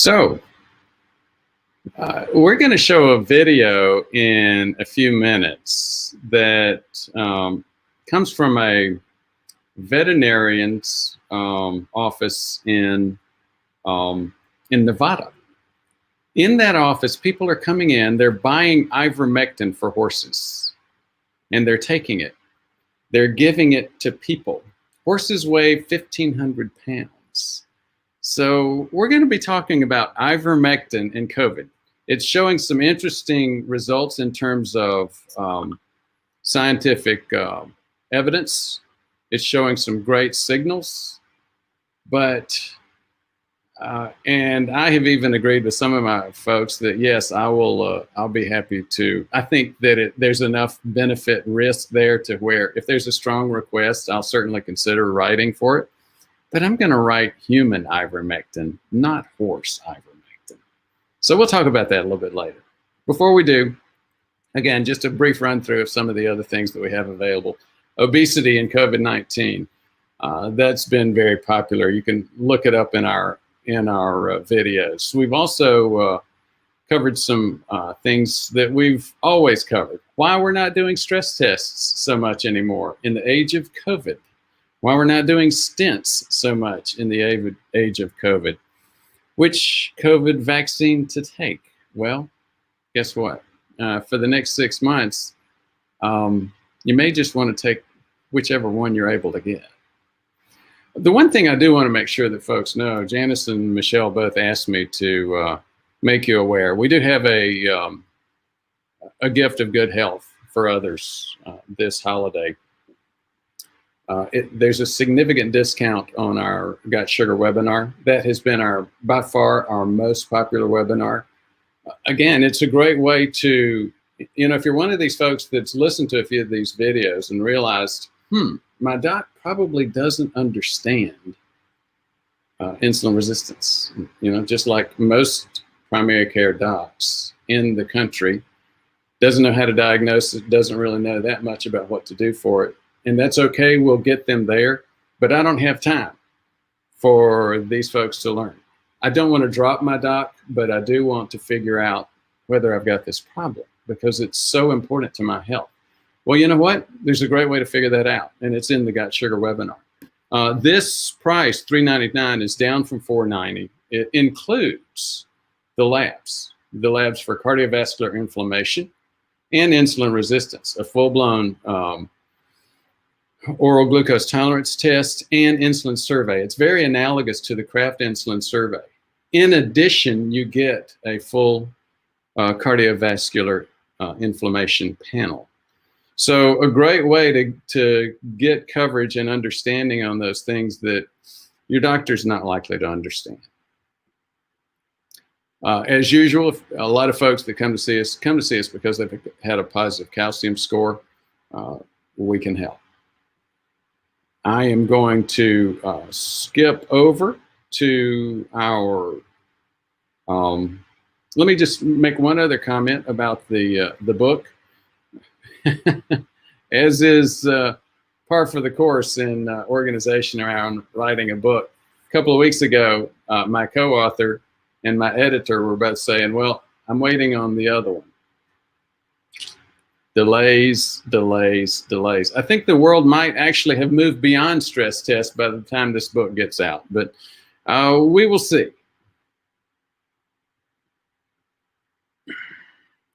So, we're going to show a video in a few minutes that comes from a veterinarian's office in Nevada. In that office, people are coming in, they're buying ivermectin for horses, and they're taking it. They're giving it to people. Horses weigh 1,500 pounds. So we're going to be talking about ivermectin and COVID. It's showing some interesting results in terms of scientific evidence. It's showing some great signals, but and I have even agreed with some of my folks that yes, I'll be happy to. I think that there's enough benefit risk there to where if there's a strong request, I'll certainly consider writing for it. But I'm going to write human ivermectin, not horse ivermectin. So we'll talk about that a little bit later. Before we do, again, just a brief run through of some of the other things that we have available. Obesity and COVID-19. That's been very popular. You can look it up in our videos. We've also covered some things that we've always covered. Why we're not doing stress tests so much anymore in the age of COVID. Why we're not doing stents so much in the age of COVID. Which COVID vaccine to take? Well, guess what? For the next 6 months, you may just want to take whichever one you're able to get. The one thing I do want to make sure that folks know, Janice and Michelle both asked me to make you aware. We do have a gift of good health for others this holiday. There's a significant discount on our Got Sugar webinar. That has been by far our most popular webinar. Again, it's a great way to, if you're one of these folks that's listened to a few of these videos and realized, my doc probably doesn't understand insulin resistance. Just like most primary care docs in the country, doesn't know how to diagnose it, doesn't really know that much about what to do for it. And that's okay, we'll get them there, but I don't have time for these folks to learn. I don't want to drop my doc, but I do want to figure out whether I've got this problem because it's so important to my health. Well, you know what? There's a great way to figure that out, and it's in the Got Sugar webinar. This price, $399, is down from $490. It includes the labs for cardiovascular inflammation and insulin resistance, a full-blown oral glucose tolerance test, and insulin survey. It's very analogous to the Kraft insulin survey. In addition, you get a full cardiovascular inflammation panel. So a great way to get coverage and understanding on those things that your doctor's not likely to understand. As usual, a lot of folks that come to see us because they've had a positive calcium score. We can help. I am going to skip over to our, let me just make one other comment about the book. As is par for the course in organization around writing a book. A couple of weeks ago, my co-author and my editor were both saying, well, I'm waiting on the other one. Delays, delays, delays. I think the world might actually have moved beyond stress tests by the time this book gets out, but we will see.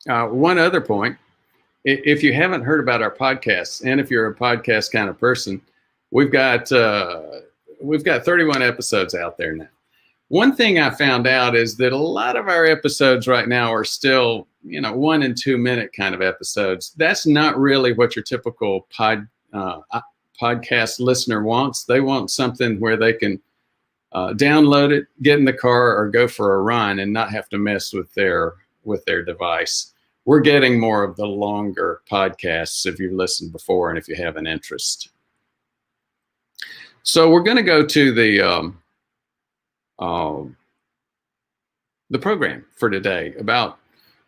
One other point, if you haven't heard about our podcasts, and if you're a podcast kind of person, we've got 31 episodes out there now. One thing I found out is that a lot of our episodes right now are still, 1 and 2 minute kind of episodes. That's not really what your typical podcast listener wants. They want something where they can download it, get in the car, or go for a run and not have to mess with their device. We're getting more of the longer podcasts if you've listened before and if you have an interest. So we're going to go to the program for today about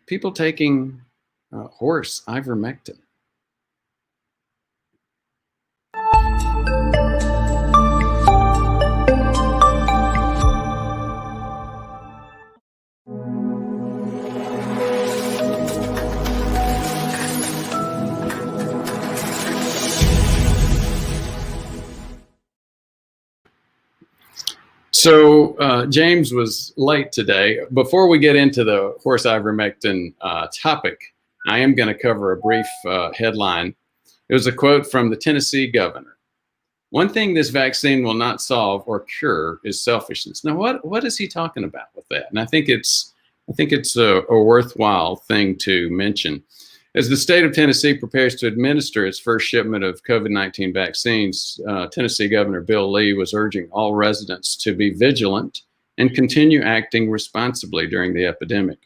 people taking horse ivermectin. So James was late today. Before we get into the horse ivermectin topic, I am going to cover a brief headline. It was a quote from the Tennessee governor. "One thing this vaccine will not solve or cure is selfishness." Now, what is he talking about with that? And I think it's a worthwhile thing to mention. As the state of Tennessee prepares to administer its first shipment of COVID-19 vaccines, Tennessee Governor Bill Lee was urging all residents to be vigilant and continue acting responsibly during the epidemic.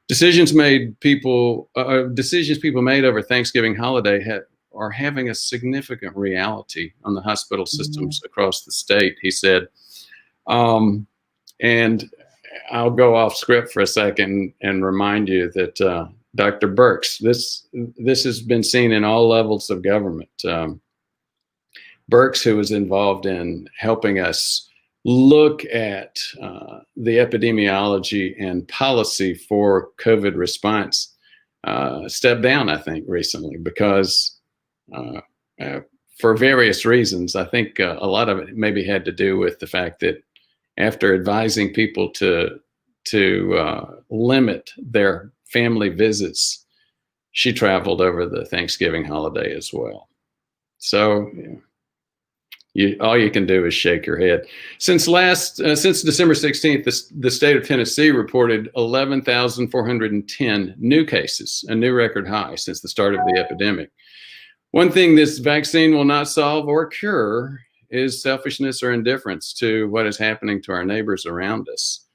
Decisions people made over Thanksgiving holiday are having a significant reality on the hospital systems across the state, he said. And I'll go off script for a second and remind you that Dr. Birx, this has been seen in all levels of government. Birx, who was involved in helping us look at the epidemiology and policy for COVID response, stepped down, I think, recently because for various reasons. I think a lot of it maybe had to do with the fact that after advising people to limit their family visits, she traveled over the Thanksgiving holiday as well. So all you can do is shake your head. Since December 16th, the state of Tennessee reported 11,410 new cases, a new record high since the start of the epidemic. One thing this vaccine will not solve or cure is selfishness or indifference to what is happening to our neighbors around us,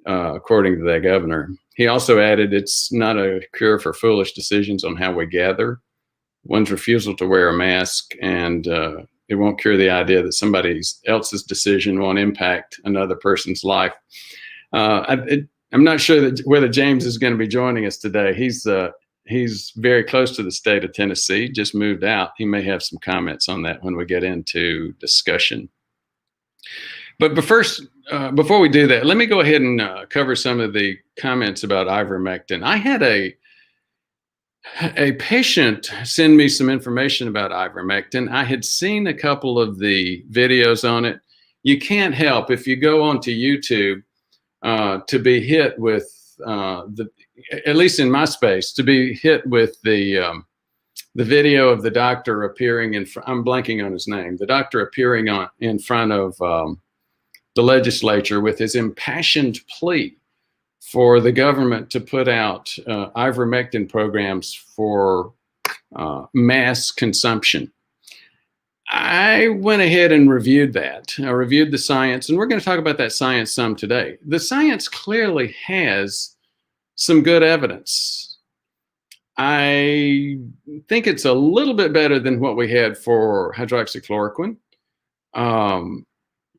according to that governor. He also added, it's not a cure for foolish decisions on how we gather. One's refusal to wear a mask, and it won't cure the idea that somebody else's decision won't impact another person's life. I'm not sure whether James is going to be joining us today. He's very close to the state of Tennessee, just moved out. He may have some comments on that when we get into discussion. But before we do that, let me go ahead and cover some of the comments about ivermectin. I had a patient send me some information about ivermectin. I had seen a couple of the videos on it. You can't help, if you go onto YouTube, to be hit with at least in my space, to be hit with the video of the doctor appearing I'm blanking on his name, the doctor appearing in front of the legislature with his impassioned plea for the government to put out ivermectin programs for mass consumption. I went ahead and reviewed that. I reviewed the science, and we're going to talk about that science some today. The science clearly has some good evidence. I think it's a little bit better than what we had for hydroxychloroquine.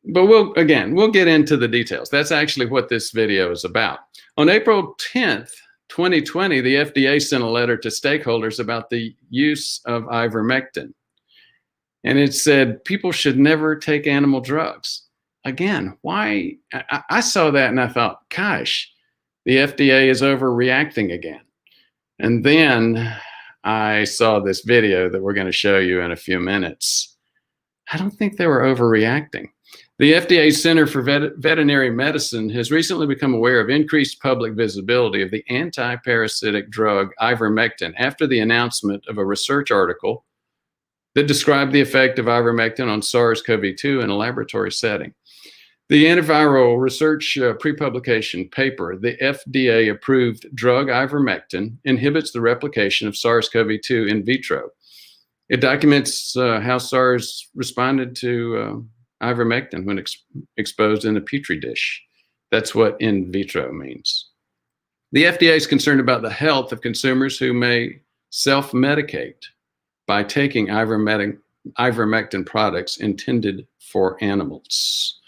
But we'll get into the details. That's actually what this video is about. On April 10th, 2020, the FDA sent a letter to stakeholders about the use of ivermectin. And it said people should never take animal drugs. Again, why? I saw that and I thought, gosh, the FDA is overreacting again. And then I saw this video that we're going to show you in a few minutes. I don't think they were overreacting. The FDA Center for Veterinary Medicine has recently become aware of increased public visibility of the anti-parasitic drug ivermectin after the announcement of a research article that described the effect of ivermectin on SARS-CoV-2 in a laboratory setting. The antiviral research pre-publication paper, the FDA-approved drug ivermectin inhibits the replication of SARS-CoV-2 in vitro. It documents how SARS responded to ivermectin when exposed in a petri dish. That's what in vitro means. The FDA is concerned about the health of consumers who may self-medicate by taking ivermectin products intended for animals.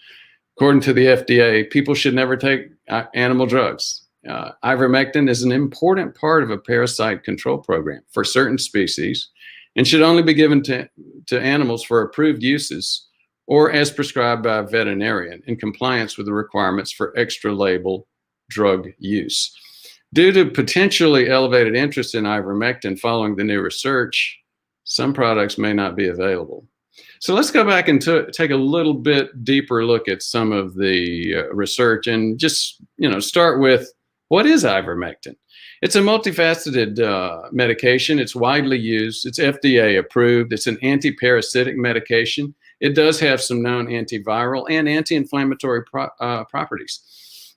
According to the FDA, people should never take animal drugs. Ivermectin is an important part of a parasite control program for certain species and should only be given to animals for approved uses or as prescribed by a veterinarian in compliance with the requirements for extra label drug use. Due to potentially elevated interest in ivermectin following the new research, some products may not be available. So let's go back and take a little bit deeper look at some of the research and just, start with what is ivermectin? It's a multifaceted medication. It's widely used. It's FDA approved. It's an anti-parasitic medication. It does have some known antiviral and anti-inflammatory properties.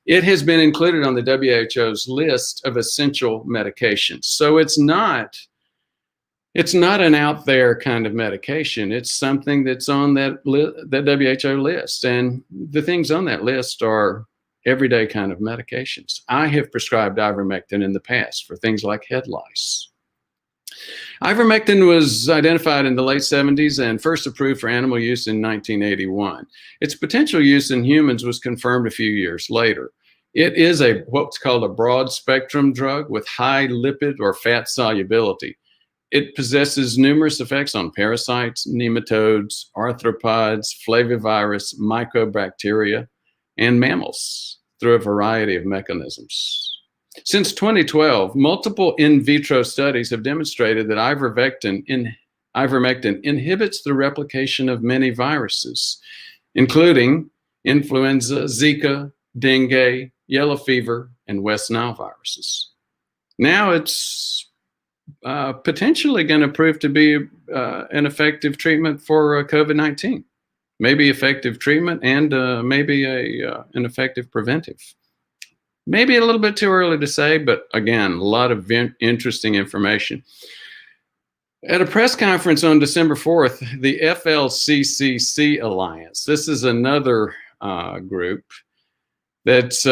It has been included on the WHO's list of essential medications. So it's not an out there kind of medication. It's something that's on that WHO list. And the things on that list are everyday kind of medications. I have prescribed ivermectin in the past for things like head lice. Ivermectin was identified in the late 70s and first approved for animal use in 1981. Its potential use in humans was confirmed a few years later. It is what's called a broad spectrum drug with high lipid or fat solubility. It possesses numerous effects on parasites, nematodes, arthropods, flavivirus, mycobacteria, and mammals through a variety of mechanisms. Since 2012, multiple in vitro studies have demonstrated that ivermectin inhibits the replication of many viruses, including influenza, Zika, dengue, yellow fever, and West Nile viruses. Now it's potentially going to prove to be an effective treatment for COVID-19. Maybe effective treatment and maybe an effective preventive. Maybe a little bit too early to say, but again, a lot of interesting information. At a press conference on December 4th, the FLCCC Alliance, this is another group that's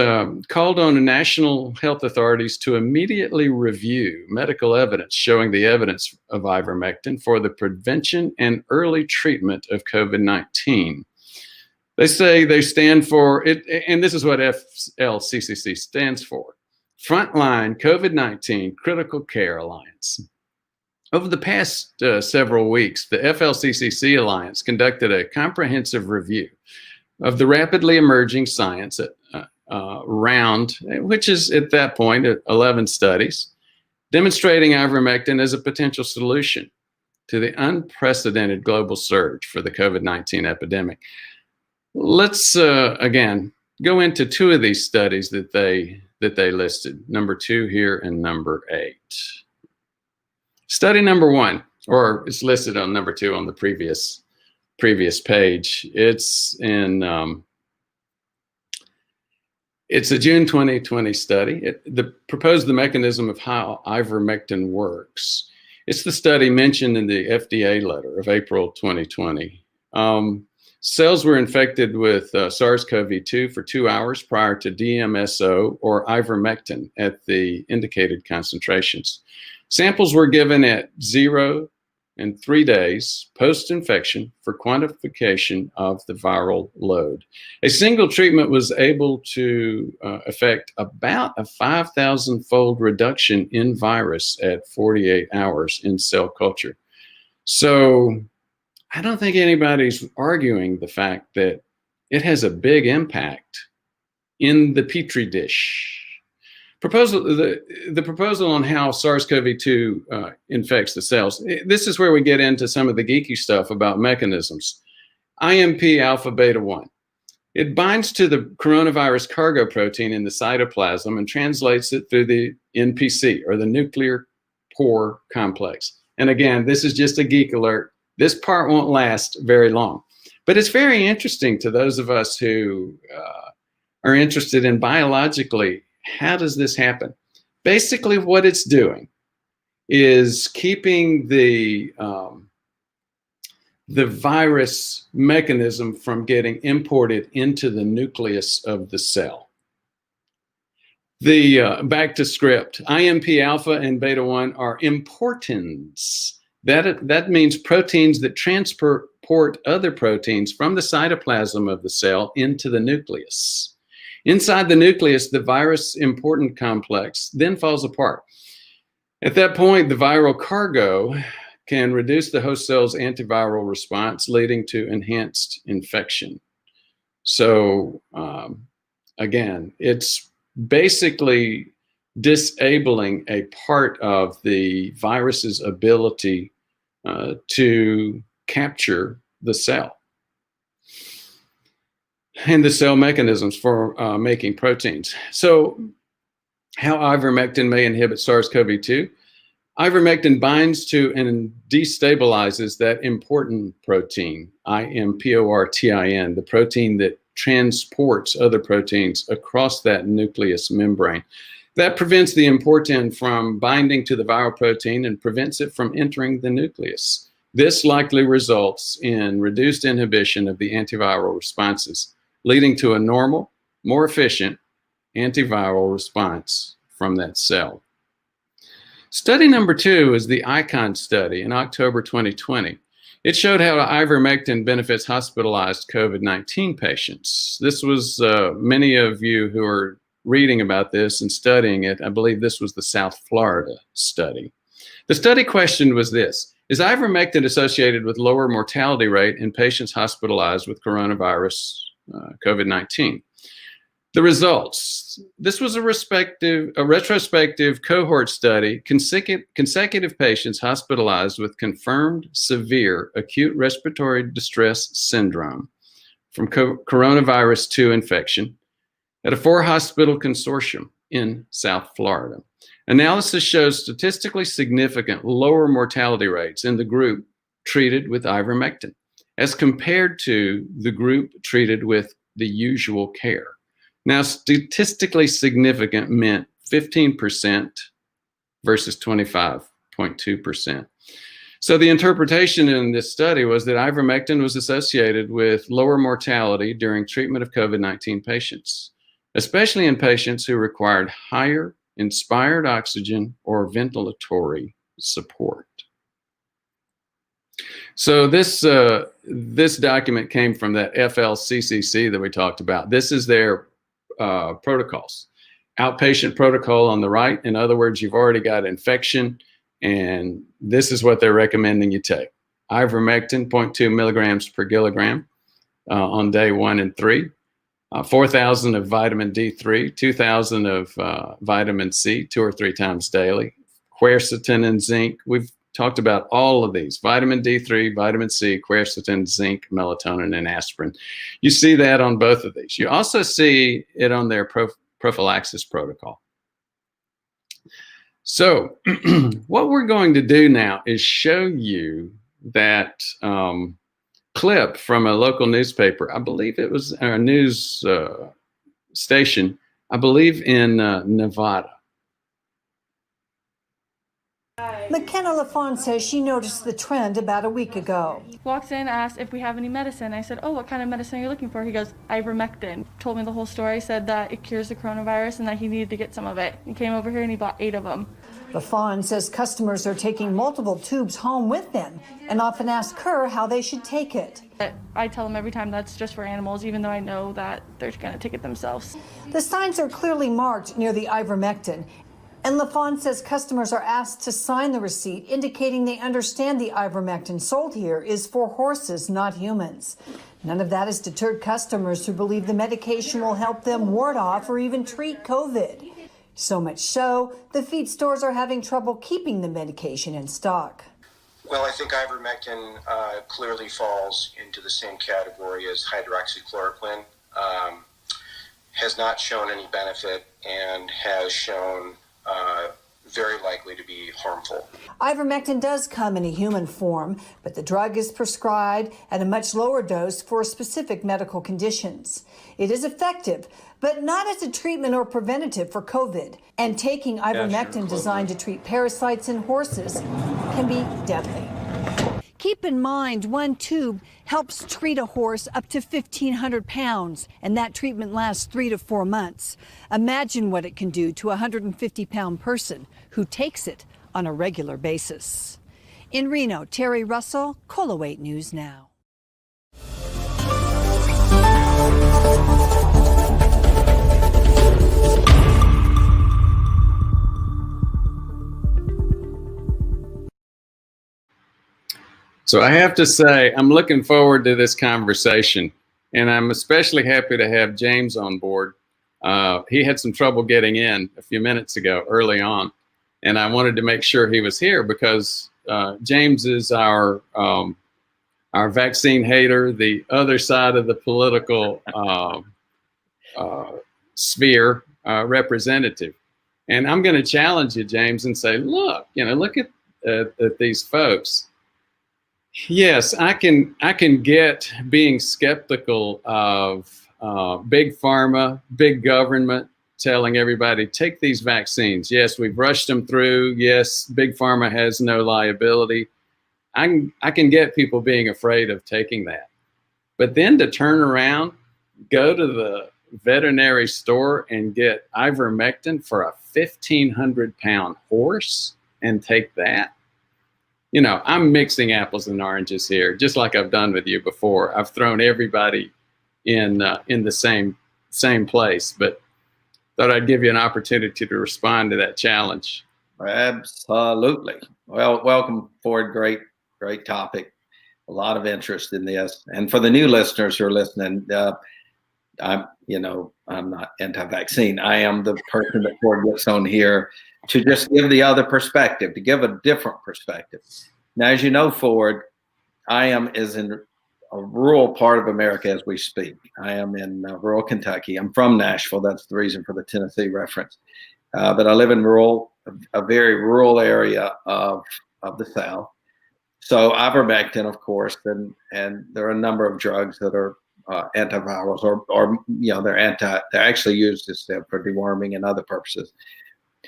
called on national health authorities to immediately review medical evidence showing the evidence of ivermectin for the prevention and early treatment of COVID-19. They say they stand for it, and this is what FLCCC stands for: Frontline COVID-19 Critical Care Alliance. Over the past several weeks, the FLCCC Alliance conducted a comprehensive review of the rapidly emerging science round, which is at that point 11 studies, demonstrating ivermectin as a potential solution to the unprecedented global surge for the COVID-19 epidemic. Let's again go into two of these studies that they listed, number 2 here and number 8. Study number 1, or it's listed on number 2 on the previous page. It's it's a June 2020 study. It proposed the mechanism of how ivermectin works. It's the study mentioned in the FDA letter of April 2020. Cells were infected with SARS-CoV-2 for 2 hours prior to DMSO or ivermectin at the indicated concentrations. Samples were given at 0 and 3 days post-infection for quantification of the viral load. A single treatment was able to affect about a 5,000-fold reduction in virus at 48 hours in cell culture. So I don't think anybody's arguing the fact that it has a big impact in the Petri dish. The proposal on how SARS-CoV-2 infects the cells. This is where we get into some of the geeky stuff about mechanisms. IMP alpha beta 1. It binds to the coronavirus cargo protein in the cytoplasm and translates it through the NPC, or the nuclear pore complex. And again, this is just a geek alert. This part won't last very long. But it's very interesting to those of us who are interested in biologically, how does this happen? Basically, what it's doing is keeping the virus mechanism from getting imported into the nucleus of the cell. Back to script, IMP alpha and beta 1 are importans. That means proteins that transport other proteins from the cytoplasm of the cell into the nucleus. Inside the nucleus, the virus important complex then falls apart. At that point, the viral cargo can reduce the host cell's antiviral response, leading to enhanced infection. So again, it's basically disabling a part of the virus's ability to capture the cell and the cell mechanisms for making proteins. So how ivermectin may inhibit SARS-CoV-2. Ivermectin binds to and destabilizes that important protein, IMPORTIN, the protein that transports other proteins across that nucleus membrane. That prevents the importin from binding to the viral protein and prevents it from entering the nucleus. This likely results in reduced inhibition of the antiviral responses, leading to a normal, more efficient antiviral response from that cell. Study number 2 is the ICON study in October 2020. It showed how ivermectin benefits hospitalized COVID-19 patients. This was many of you who are reading about this and studying it. I believe this was the South Florida study. The study question was this: is ivermectin associated with lower mortality rate in patients hospitalized with coronavirus COVID-19? The results. This was a retrospective cohort study, consecutive patients hospitalized with confirmed severe acute respiratory distress syndrome from coronavirus 2 infection at a 4-hospital consortium in South Florida. Analysis shows statistically significant lower mortality rates in the group treated with ivermectin as compared to the group treated with the usual care. Now, statistically significant meant 15% versus 25.2%. So the interpretation in this study was that ivermectin was associated with lower mortality during treatment of COVID-19 patients, especially in patients who required higher inspired oxygen or ventilatory support. So this document came from that FLCCC that we talked about. This is their protocols. Outpatient protocol on the right. In other words, you've already got infection, and this is what they're recommending you take. Ivermectin, 0.2 milligrams per kilogram on day 1 and 3. 4,000 of vitamin D3, 2,000 of vitamin C 2 or 3 times daily. Quercetin and zinc. We've talked about all of these: vitamin D3, vitamin C, quercetin, zinc, melatonin, and aspirin. You see that on both of these. You also see it on their prophylaxis protocol. So what we're going to do now is show you that clip from a local newspaper. I believe it was a news station, I believe in Nevada. McKenna LaFawn says she noticed the trend about a week ago. Walks in, asked if we have any medicine. I said, oh, what kind of medicine are you looking for? He goes, ivermectin. Told me the whole story, said that it cures the coronavirus and that he needed to get some of it. He came over here and he bought 8 of them. LaFawn says customers are taking multiple tubes home with them and often ask her how they should take it. I tell them every time that's just for animals, even though I know that they're going to take it themselves. The signs are clearly marked near the ivermectin. And LaFawn says customers are asked to sign the receipt, indicating they understand the ivermectin sold here is for horses, not humans. None of that has deterred customers who believe the medication will help them ward off or even treat COVID. So much so, the feed stores are having trouble keeping the medication in stock. Well, I think ivermectin clearly falls into the same category as hydroxychloroquine. Has not shown any benefit and has shown very likely to be harmful. Ivermectin does come in a human form, but the drug is prescribed at a much lower dose for specific medical conditions. It is effective, but not as a treatment or preventative for COVID. And taking ivermectin designed to treat parasites in horses can be deadly. Keep in mind, 1 tube helps treat a horse up to 1,500 pounds, and that treatment lasts 3 to 4 months. Imagine what it can do to a 150-pound person who takes it on a regular basis. In Reno, Terry Russell, KOLO 8 News Now. So I have to say, I'm looking forward to this conversation, and I'm especially happy to have James on board. He had some trouble getting in a few minutes ago, early on, and I wanted to make sure he was here because James is our our vaccine hater, the other side of the political sphere representative. And I'm going to challenge you, James, and say, look, look at these folks. Yes, I can get being skeptical of big pharma, big government telling everybody, take these vaccines. Yes, we've rushed them through. Yes, big pharma has no liability. I can get people being afraid of taking that. But then to turn around, go to the veterinary store and get ivermectin for a 1,500-pound horse and take that. I'm mixing apples and oranges here, just like I've done with you before. I've thrown everybody in the same place, but thought I'd give you an opportunity to respond to that challenge. Absolutely. Well, welcome, Ford. Great topic. A lot of interest in this. And for the new listeners who are listening, I'm not anti-vaccine. I am the person that Ford gets on here to just give the other perspective, to give a different perspective. Now, as you know, Ford, I is in a rural part of America as we speak. I am in rural Kentucky. I'm from Nashville. That's the reason for the Tennessee reference. But I live in a very rural area of the South. So ivermectin, of course, and there are a number of drugs that are antivirals, or they're actually used for deworming and other purposes.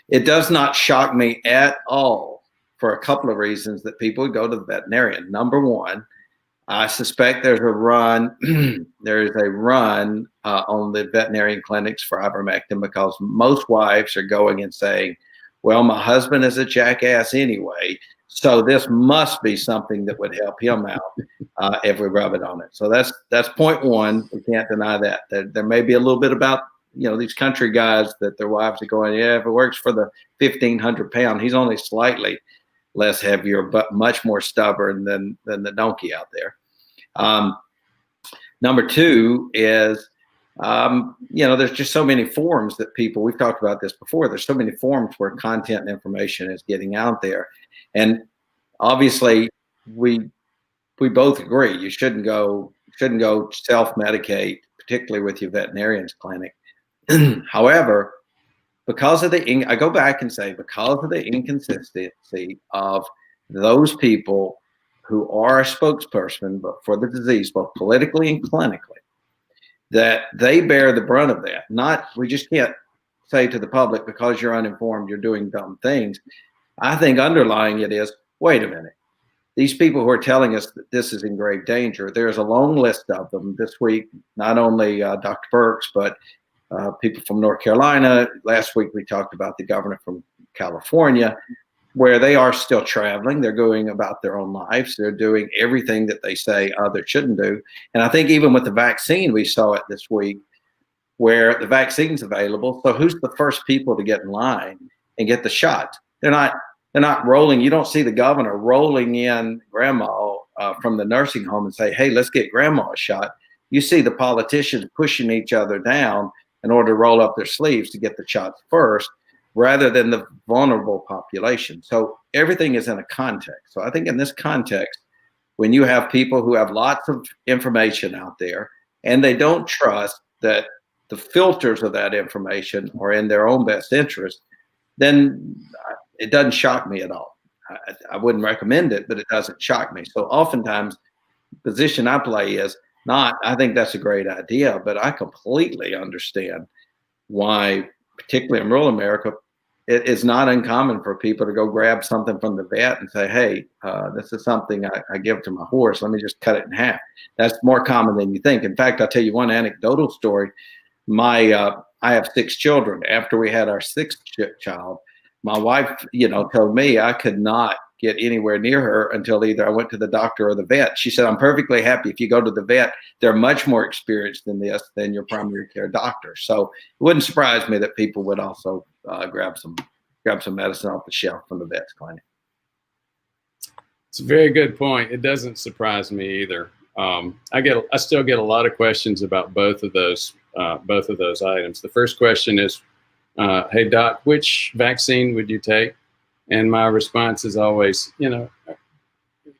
It does not shock me at all, for a couple of reasons, that people would go to the veterinarian. Number one, I suspect there's a run on the veterinarian clinics for ivermectin, because most wives are going and saying, well, my husband is a jackass anyway, so this must be something that would help him out if we rub it on it. So that's point one. We can't deny that. There may be a little bit about these country guys that their wives are going, yeah, if it works for the 1,500-pound, he's only slightly less heavier, but much more stubborn than the donkey out there. Number two is, there's just so many forums that we've talked about this before. There's so many forums where content and information is getting out there. And obviously we both agree you shouldn't go self-medicate, particularly with your veterinarian's clinic. However, because of I go back and say, because of the inconsistency of those people who are a spokesperson for the disease, both politically and clinically, that they bear the brunt of that. We just can't say to the public, because you're uninformed, you're doing dumb things. I think underlying it is, wait a minute. These people who are telling us that this is in grave danger, there's a long list of them this week, not only Dr. Birx, but people from North Carolina. Last week, we talked about the governor from California, where they are still traveling. They're going about their own lives. They're doing everything that they say others shouldn't do. And I think even with the vaccine, we saw it this week, where the vaccine's available. So who's the first people to get in line and get the shot? They're not rolling. You don't see the governor rolling in grandma from the nursing home and say, hey, let's get grandma a shot. You see the politicians pushing each other down in order to roll up their sleeves to get the shots first, rather than the vulnerable population. So everything is in a context. So I think in this context, when you have people who have lots of information out there and they don't trust that the filters of that information are in their own best interest, then it doesn't shock me at all. I wouldn't recommend it, but it doesn't shock me. So oftentimes, the position I play is not, I think that's a great idea, but I completely understand why, particularly in rural America, it is not uncommon for people to go grab something from the vet and say, hey, this is something I give to my horse. Let me just cut it in half. That's more common than you think. In fact, I'll tell you one anecdotal story. I have 6 children. After we had our 6th child, my wife, told me I could not get anywhere near her until either I went to the doctor or the vet. She said, I'm perfectly happy if you go to the vet. They're much more experienced in this than your primary care doctor. So it wouldn't surprise me that people would also grab some medicine off the shelf from the vet's clinic. It's a very good point. It doesn't surprise me either. I still get a lot of questions about both of those items. The first question is, hey doc, which vaccine would you take? And my response is always,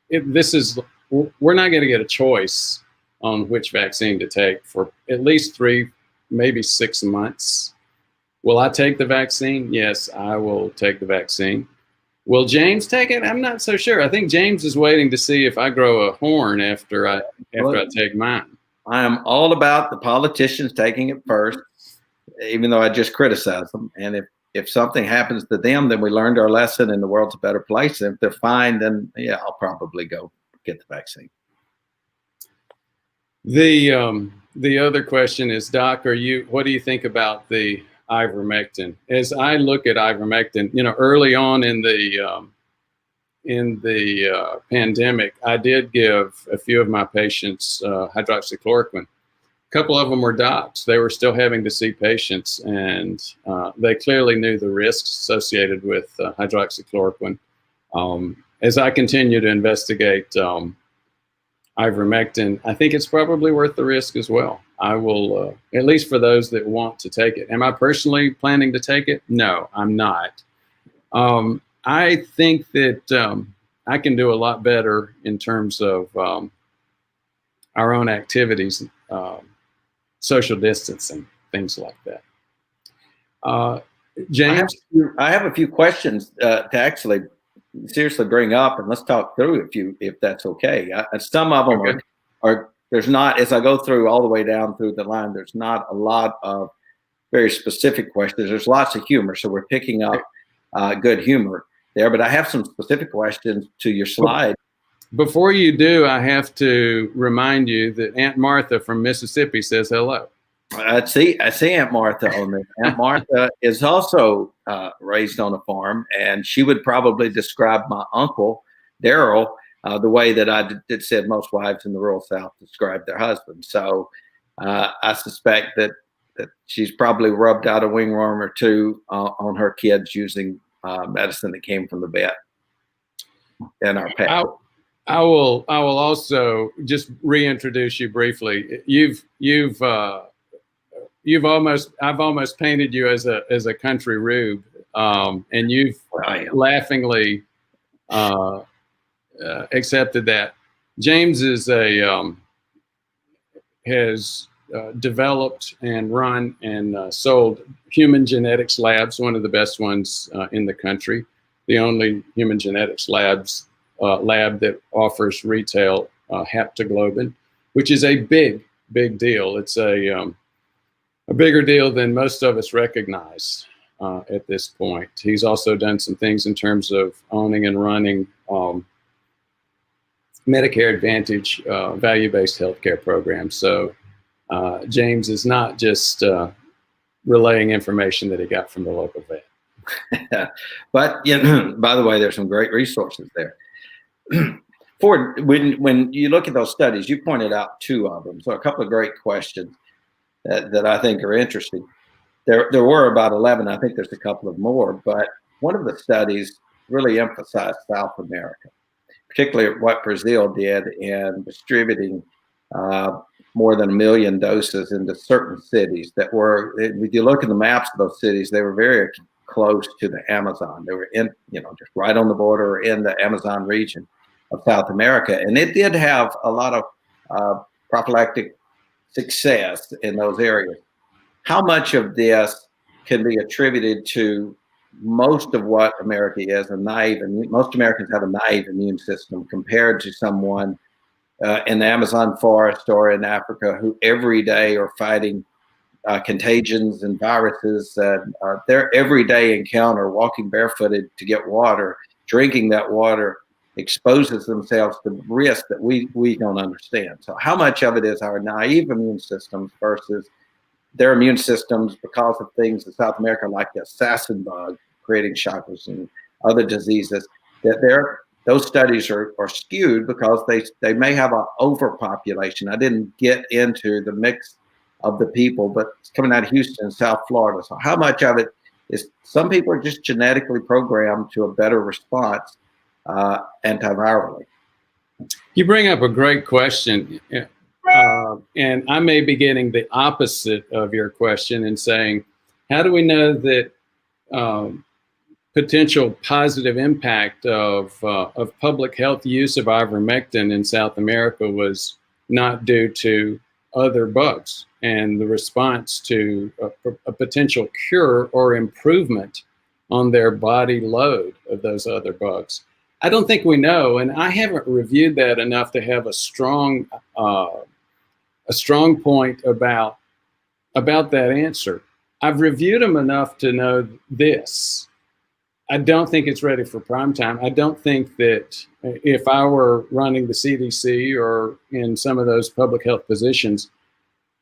this is we're not going to get a choice on which vaccine to take for at least 3, maybe 6 months. Will I take the vaccine? Yes, I will take the vaccine. Will James take it? I'm not so sure. I think James is waiting to see if I grow a horn after I take mine. I am all about the politicians taking it first, even though I just criticize them. And if something happens to them, then we learned our lesson and the world's a better place. And if they're fine, then yeah, I'll probably go get the vaccine. The other question is, Doc, what do you think about the ivermectin? As I look at ivermectin, early on in the pandemic, I did give a few of my patients hydroxychloroquine. A couple of them were docs. They were still having to see patients, and they clearly knew the risks associated with hydroxychloroquine. As I continue to investigate ivermectin, I think it's probably worth the risk as well. I will, at least for those that want to take it. Am I personally planning to take it? No, I'm not. I think that I can do a lot better in terms of our own activities, social distancing, things like that. James? I have a few questions to actually seriously bring up, and let's talk through if that's okay. Some of them are there's not, as I go through all the way down through the line, there's not a lot of very specific questions. There's lots of humor, so we're picking up good humor there. But I have some specific questions to your slide. Before you do, I have to remind you that Aunt Martha from Mississippi says hello. I see Aunt Martha on there. Aunt Martha is also raised on a farm, and she would probably describe my uncle, Daryl, the way that I said most wives in the rural South describe their husbands. So I suspect that she's probably rubbed out a wingworm or two on her kids using medicine that came from the vet and our pet. I will also just reintroduce you briefly. I've almost painted you as a country rube, and you've laughingly accepted that. James is has developed and run and sold human genetics labs, one of the best ones in the country, the only human genetics lab that offers retail haptoglobin, which is a big deal. It's a bigger deal than most of us recognize at this point. He's also done some things in terms of owning and running Medicare Advantage value-based healthcare programs. So James is not just relaying information that he got from the local vet. But by the way, there's some great resources there. Ford, when you look at those studies, you pointed out 2 of them. So a couple of great questions that I think are interesting. There were about 11. I think there's a couple of more, but one of the studies really emphasized South America, particularly what Brazil did in distributing more than 1 million doses into certain cities that were, if you look at the maps of those cities, they were very close to the Amazon. They were in, just right on the border or in the Amazon region of South America. And it did have a lot of prophylactic success in those areas. How much of this can be attributed to most of what America is most Americans have a naive immune system compared to someone in the Amazon forest or in Africa who every day are fighting contagions and viruses, their everyday encounter, walking barefooted to get water, drinking that water, exposes themselves to risk that we don't understand. So how much of it is our naive immune systems versus their immune systems because of things in South America like the assassin bug creating chakras and other diseases, that those studies are skewed because they may have an overpopulation. I didn't get into the mix of the people, but it's coming out of Houston, South Florida. So how much of it is some people are just genetically programmed to a better response antivirally? You bring up a great question. And I may be getting the opposite of your question and saying, how do we know that potential positive impact of public health use of ivermectin in South America was not due to other bugs and the response to a potential cure or improvement on their body load of those other bugs. I don't think we know, and I haven't reviewed that enough to have a strong point about that answer. I've reviewed them enough to know this. I don't think it's ready for prime time. I don't think that if I were running the CDC or in some of those public health positions,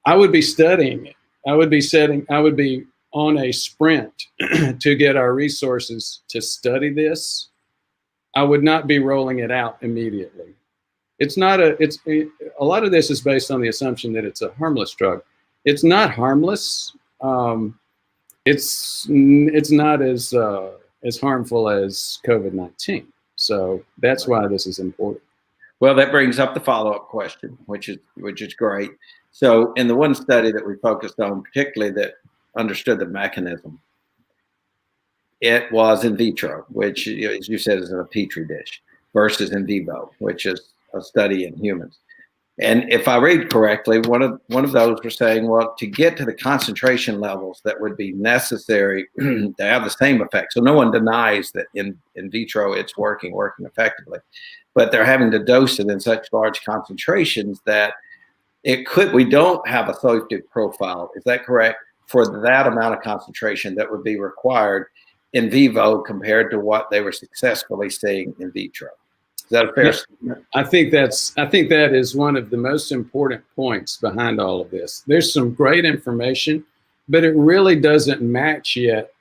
I would be studying it. I would be on a sprint to get our resources to study this. I would not be rolling it out immediately. A lot of this is based on the assumption that it's a harmless drug. It's not harmless. It's not as harmful as COVID-19. So that's why this is important. Well, that brings up the follow-up question, which is great. So in the one study that we focused on, particularly that understood the mechanism, it was in vitro, which, as you said, is in a petri dish, versus in vivo, which is a study in humans. And if I read correctly, one of those were saying, well, to get to the concentration levels that would be necessary to have the same effect. So no one denies that in vitro it's working effectively, but they're having to dose it in such large concentrations that we don't have a safety profile. Is that correct? For that amount of concentration that would be required in vivo compared to what they were successfully seeing in vitro. Is that a fair statement? I think that is one of the most important points behind all of this. There's some great information, but it really doesn't match yet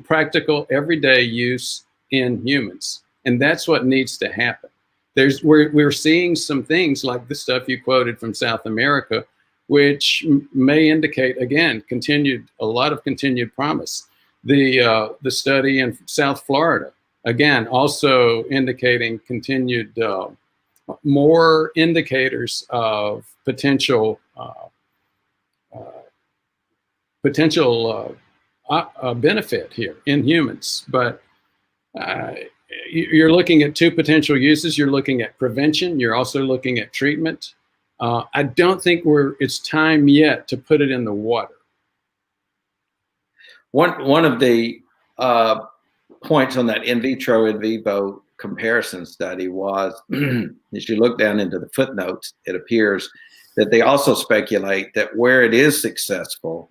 practical everyday use in humans. And that's what needs to happen. We're seeing some things like the stuff you quoted from South America, which may indicate, again, a lot of continued promise. The study in South Florida, again, also indicating continued, more indicators of potential benefit here in humans. But you're looking at two potential uses. You're looking at prevention. You're also looking at treatment. I don't think it's time yet to put it in the water. One of the points on that in vitro, in vivo comparison study was, as you look down into the footnotes, it appears that they also speculate that where it is successful,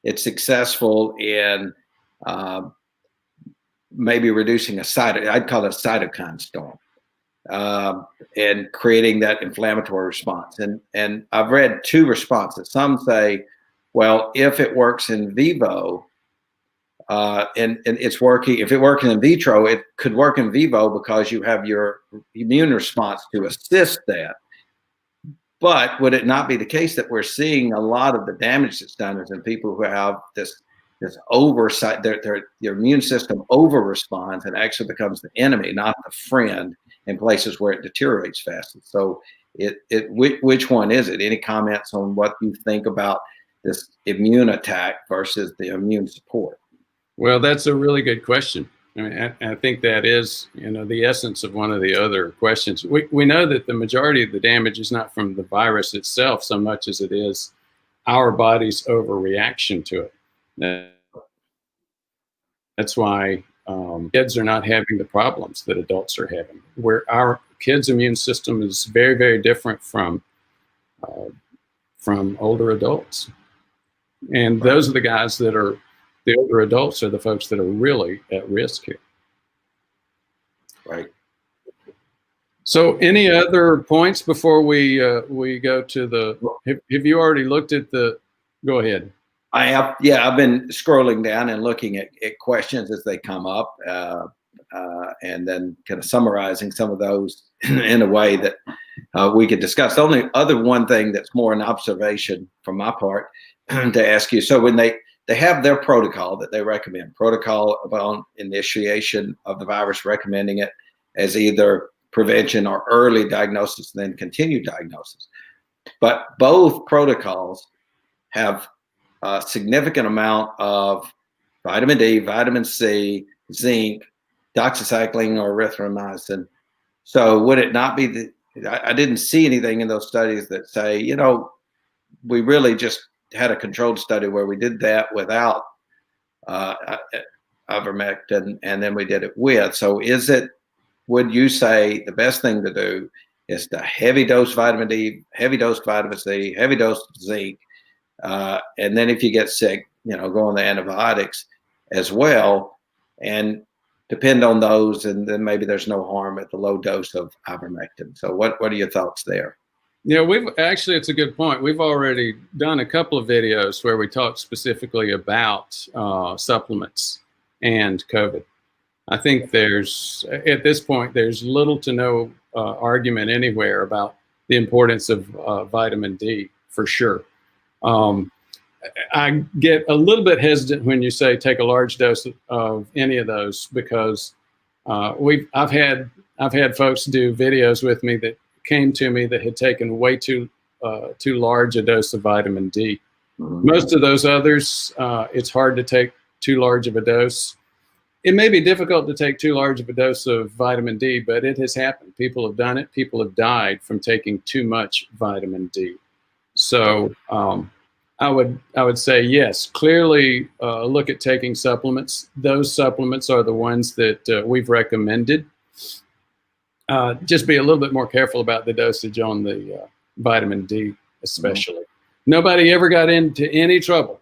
it's successful in maybe reducing I'd call it a cytokine storm, and creating that inflammatory response. And I've read two responses. Some say, well, if it works in vivo, and it's working, if it works in vitro, it could work in vivo because you have your immune response to assist that. But would it not be the case that we're seeing a lot of the damage that's done is in people who have this oversight, their immune system over responds and actually becomes the enemy, not the friend, in places where it deteriorates fast. So which one is it? Any comments on what you think about this immune attack versus the immune support? Well, that's a really good question. I mean, I think that is, the essence of one of the other questions. We know that the majority of the damage is not from the virus itself so much as it is our body's overreaction to it. That's why kids are not having the problems that adults are having. Where our kids' immune system is very, very different from older adults. And those are the guys that are, the older adults are the folks that are really at risk here. Right. So any other points before we go to the, have you already looked at go ahead. I have, yeah, I've been scrolling down and looking at questions as they come up, and then kind of summarizing some of those in a way that we could discuss. The only other one thing that's more an observation from my part to ask you, so when they have their protocol that they recommend, protocol about initiation of the virus, recommending it as either prevention or early diagnosis and then continued diagnosis. But both protocols have a significant amount of vitamin D, vitamin C, zinc, doxycycline or erythromycin. So would it not be I didn't see anything in those studies that say, we really just had a controlled study where we did that without ivermectin, and then we did it with. So would you say the best thing to do is to heavy dose vitamin D, heavy dose vitamin C, heavy dose zinc, and then if you get sick, go on the antibiotics as well, and depend on those, and then maybe there's no harm at the low dose of ivermectin. So what are your thoughts there? It's a good point. We've already done a couple of videos where we talk specifically about supplements and COVID. I think at this point, there's little to no argument anywhere about the importance of vitamin D, for sure. I get a little bit hesitant when you say take a large dose of any of those, because I've had folks do videos with me that came to me that had taken way too large a dose of vitamin D. Mm-hmm. Most of those others, it's hard to take too large of a dose. It may be difficult to take too large of a dose of vitamin D, but it has happened. People have done it. People have died from taking too much vitamin D. So I would say yes, clearly look at taking supplements. Those supplements are the ones that we've recommended. Just be a little bit more careful about the dosage on the vitamin D, especially. Mm-hmm. Nobody ever got into any trouble,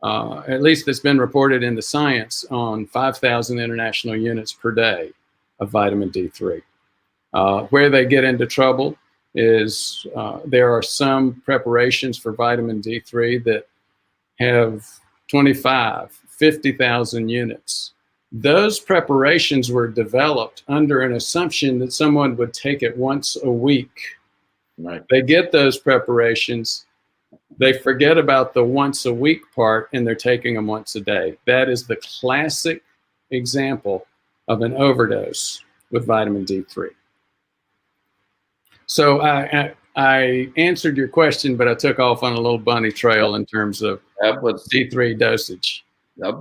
at least that's been reported in the science, on 5,000 international units per day of vitamin D3. Where they get into trouble is there are some preparations for vitamin D3 that have 25, 50,000 units. Those preparations were developed under an assumption that someone would take it once a week. Right. They get those preparations, they forget about the once a week part, and they're taking them once a day. That is the classic example of an overdose with vitamin D3. So I answered your question, but I took off on a little bunny trail in terms of D3 dosage.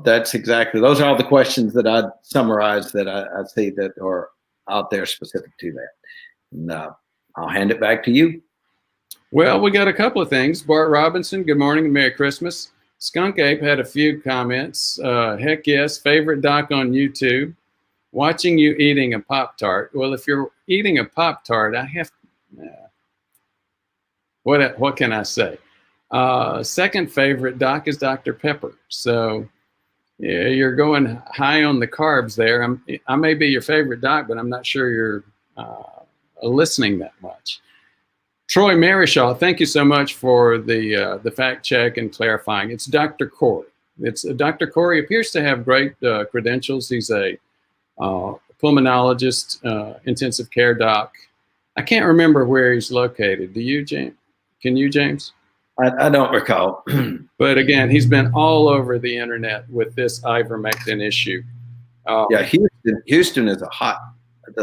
That's exactly, those are all the questions that I summarized that I see that are out there specific to that. And I'll hand it back to you. Well, we got a couple of things. Bart Robinson, good morning and Merry Christmas. Skunk Ape had a few comments. Heck yes, favorite doc on YouTube. Watching you eating a Pop-Tart. Well, if you're eating a Pop-Tart, I have, what can I say? Second favorite doc is Dr. Pepper. So yeah, you're going high on the carbs there. I may be your favorite doc, but I'm not sure you're listening that much. Troy Marishaw, thank you so much for the fact check and clarifying. It's Dr. Corey. Dr. Corey appears to have great credentials. He's a pulmonologist, intensive care doc. I can't remember where he's located. Do you, James? Can you, James? I don't recall. But again, he's been all over the internet with this ivermectin issue. Yeah, Houston is a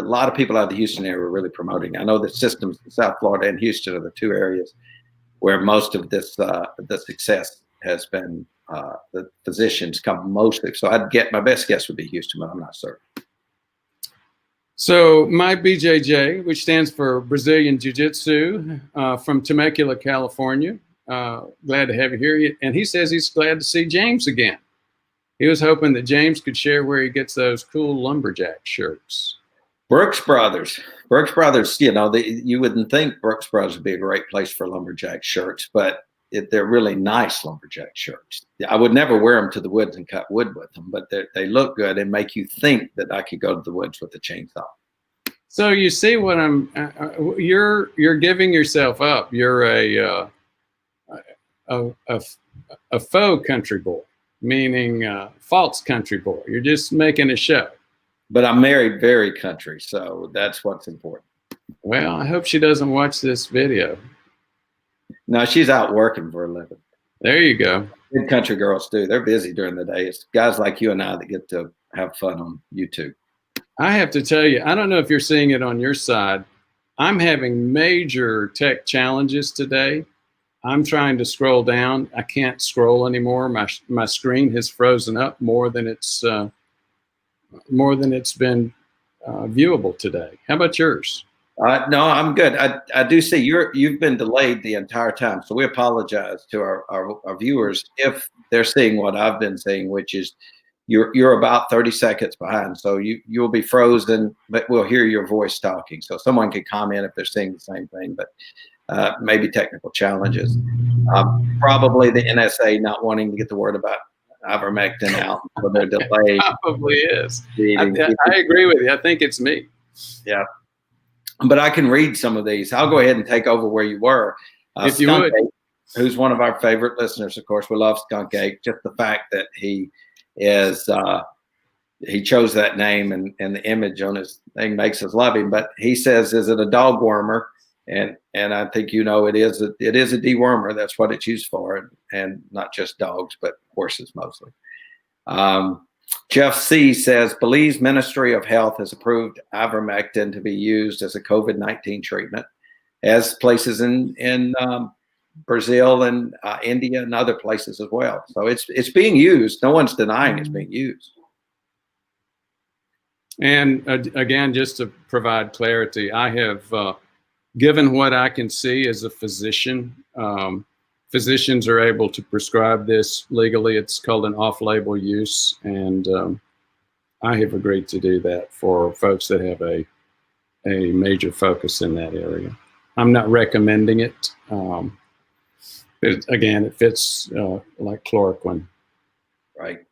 lot of people out of the Houston area are really promoting. I know that systems in South Florida and Houston are the two areas where most of this the success has been. The physicians come mostly. So my best guess would be Houston, but I'm not certain. So my BJJ, which stands for Brazilian Jiu-Jitsu, from Temecula, California. Glad to have you here. And he says he's glad to see James again. He was hoping that James could share where he gets those cool lumberjack shirts. Brooks Brothers, you wouldn't think Brooks Brothers would be a great place for lumberjack shirts, but they're really nice lumberjack shirts. I would never wear them to the woods and cut wood with them, but they look good and make you think that I could go to the woods with a chainsaw. So you see what you're giving yourself up. You're a faux country boy, meaning false country boy. You're just making a show. But I'm married very country, so that's what's important. Well, I hope she doesn't watch this video. No, she's out working for a living. There you go. Good country girls do. They're busy during the day. It's guys like you and I that get to have fun on YouTube. I have to tell you, I don't know if you're seeing it on your side. I'm having major tech challenges today. I'm trying to scroll down. I can't scroll anymore. My screen has frozen up more than it's more than it's been viewable today. How about yours? No, I'm good. I do see you've been delayed the entire time, so we apologize to our viewers if they're seeing what I've been seeing, which is you're about 30 seconds behind. So you'll be frozen, but we'll hear your voice talking. So someone can comment if they're seeing the same thing, but maybe technical challenges. Probably the NSA not wanting to get the word about ivermectin out, so they're delayed. Probably is. I agree with you. I think it's me. Yeah. But I can read some of these. I'll go ahead and take over where you were. If you would. Ape, who's one of our favorite listeners, of course. We love Skunk Ape. Just the fact that he chose that name and the image on his thing makes us love him. But he says, is it a dog wormer? And I think it is a dewormer. That's what it's used for, and not just dogs, but horses mostly. Jeff C. says, Belize Ministry of Health has approved ivermectin to be used as a COVID-19 treatment, as places in Brazil and India and other places as well. So it's being used. No one's denying it's being used. And again, just to provide clarity, I have, given what I can see as a physician, physicians are able to prescribe this legally. It's called an off-label use, and I have agreed to do that for folks that have a major focus in that area. I'm not recommending it. But again, it fits like chloroquine. Right.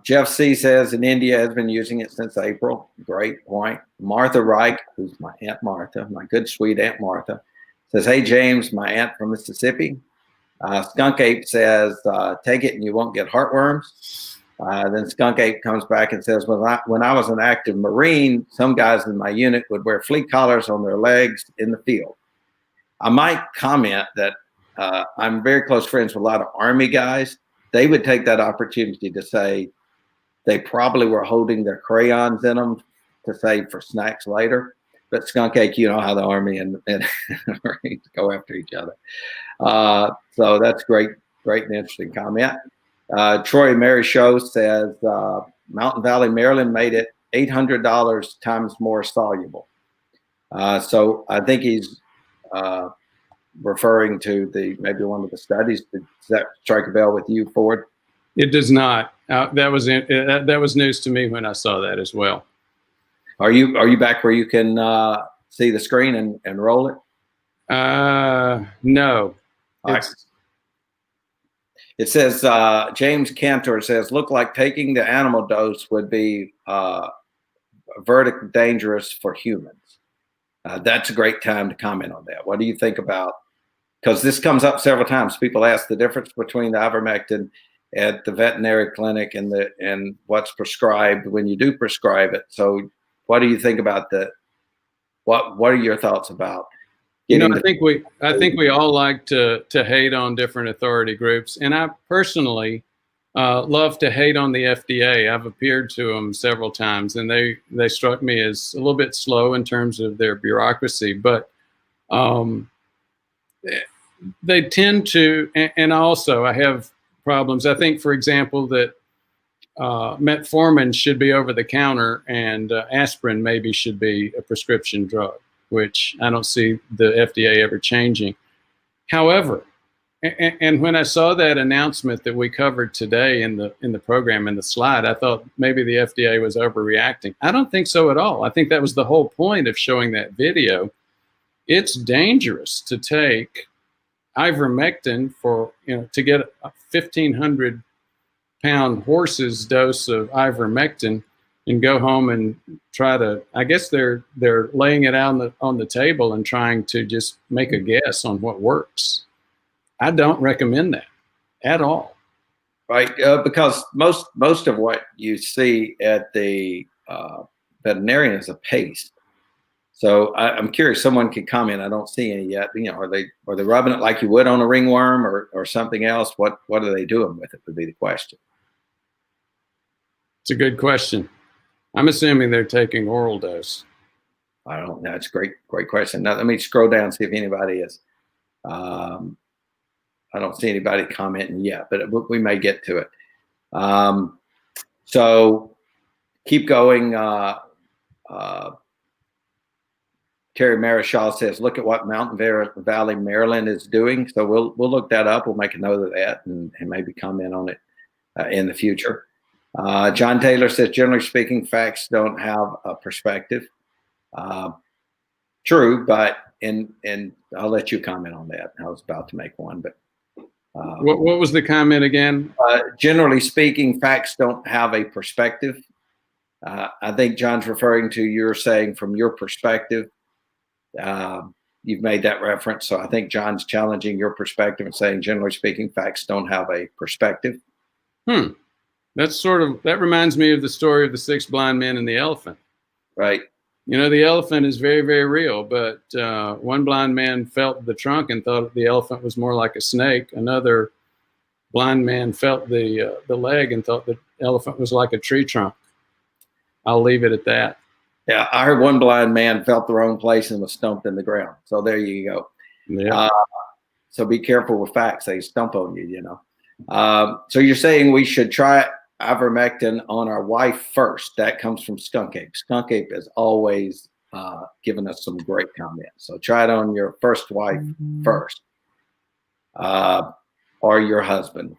Jeff C. says in India has been using it since April. Great point. Martha Reich, who's my Aunt Martha, my good sweet Aunt Martha, says, hey, James, my aunt from Mississippi. Skunk Ape says, take it and you won't get heartworms. Then Skunk Ape comes back and says, when I was an active Marine, some guys in my unit would wear flea collars on their legs in the field. I might comment that I'm very close friends with a lot of Army guys. They would take that opportunity to say they probably were holding their crayons in them to save for snacks later. But Skunk Ape, you know how the Army and Marines go after each other. So that's great and interesting comment. Troy Mary Show says Mountain Valley, Maryland made it $800 times more soluble. So I think he's referring to maybe one of the studies. Does that strike a bell with you, Ford? It does not. That was news to me when I saw that as well. Are you back where you can see the screen and roll it? No. It says, James Cantor says, look like taking the animal dose would be verdict dangerous for humans. That's a great time to comment on that. What do you think about, because this comes up several times. People ask the difference between the ivermectin at the veterinary clinic and what's prescribed when you do prescribe it. So what do you think about that? What are your thoughts about? I think we all like to hate on different authority groups, and I personally love to hate on the FDA. I've appeared to them several times, and they struck me as a little bit slow in terms of their bureaucracy, but they tend to, and also I have problems. I think, for example, that metformin should be over the counter, and aspirin maybe should be a prescription drug, which I don't see the FDA ever changing. However, and when I saw that announcement that we covered today in the program, in the slide, I thought maybe the FDA was overreacting. I don't think so at all. I think that was the whole point of showing that video. It's dangerous to take ivermectin to get a 1,500-pound horse's dose of ivermectin and go home and try to, I guess they're laying it out on the table and trying to just make a guess on what works. I don't recommend that at all. Right, because most of what you see at the veterinarian is a paste. So I'm curious, someone could comment. I don't see any yet. Are they rubbing it like you would on a ringworm or something else? What are they doing with it would be the question. It's a good question. I'm assuming they're taking oral dose. I don't know. It's a great question. Now let me scroll down and see if anybody is. I don't see anybody commenting yet, but we may get to it. So keep going. Terry Marischal says, look at what Mountain Valley, Maryland is doing. So we'll look that up. We'll make a note of that and maybe comment on it in the future. John Taylor says, generally speaking, facts don't have a perspective. True, but and I'll let you comment on that. I was about to make one, but what was the comment again? Generally speaking, facts don't have a perspective. I think John's referring to you're saying from your perspective. You've made that reference, so I think John's challenging your perspective and saying, generally speaking, facts don't have a perspective. That reminds me of the story of the 6 blind men and the elephant. Right. You know, the elephant is very, very real, but one blind man felt the trunk and thought the elephant was more like a snake. Another blind man felt the leg and thought the elephant was like a tree trunk. I'll leave it at that. Yeah, I heard one blind man felt the wrong place and was stumped in the ground. So there you go. Yeah. So be careful with facts. They stump on you, you know. So you're saying we should try ivermectin on our wife first. That comes from Skunk Ape. Skunk Ape has always given us some great comments. So try it on your first wife first, or your husband.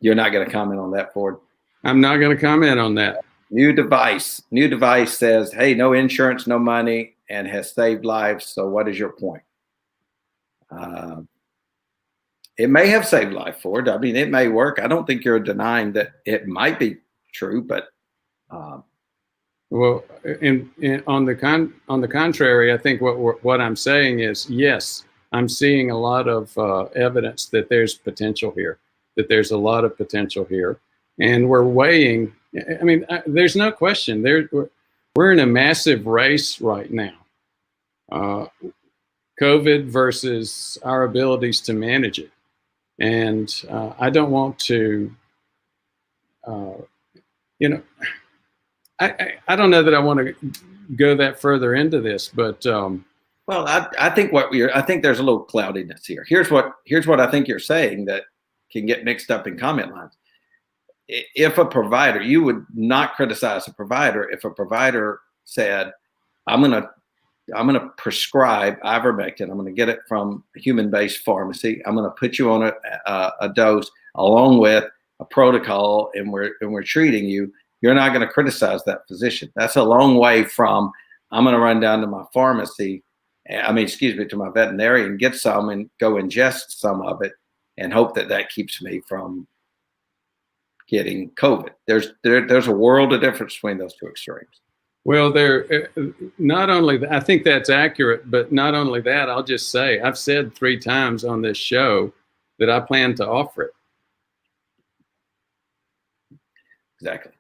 You're not going to comment on that, Ford? I'm not going to comment on that. New device says, hey, no insurance, no money, and has saved lives. So what is your point? It may have saved life, Ford. I mean, it may work. I don't think you're denying that it might be true, but well, on the contrary, I think what I'm saying is, yes, I'm seeing a lot of evidence that there's potential here, that there's a lot of potential here, and we're weighing. I mean, there's no question. We're in a massive race right now. COVID versus our abilities to manage it. And I don't want to, you know, I don't know that I want to go that further into this, but well, I think I think there's a little cloudiness here. Here's what I think you're saying that can get mixed up in comment lines. If a provider, you would not criticize a provider if a provider said, I'm gonna prescribe ivermectin. I'm gonna get it from a human-based pharmacy. I'm gonna put you on a dose along with a protocol, and we're treating you. You're not gonna criticize that physician. That's a long way from I'm gonna run down to my pharmacy. To my veterinarian, get some and go ingest some of it, and hope that keeps me from getting COVID. There's a world of difference between those two extremes. Well, not only I think that's accurate, but not only that, I'll just say I've said 3 times on this show that I plan to offer it. Exactly.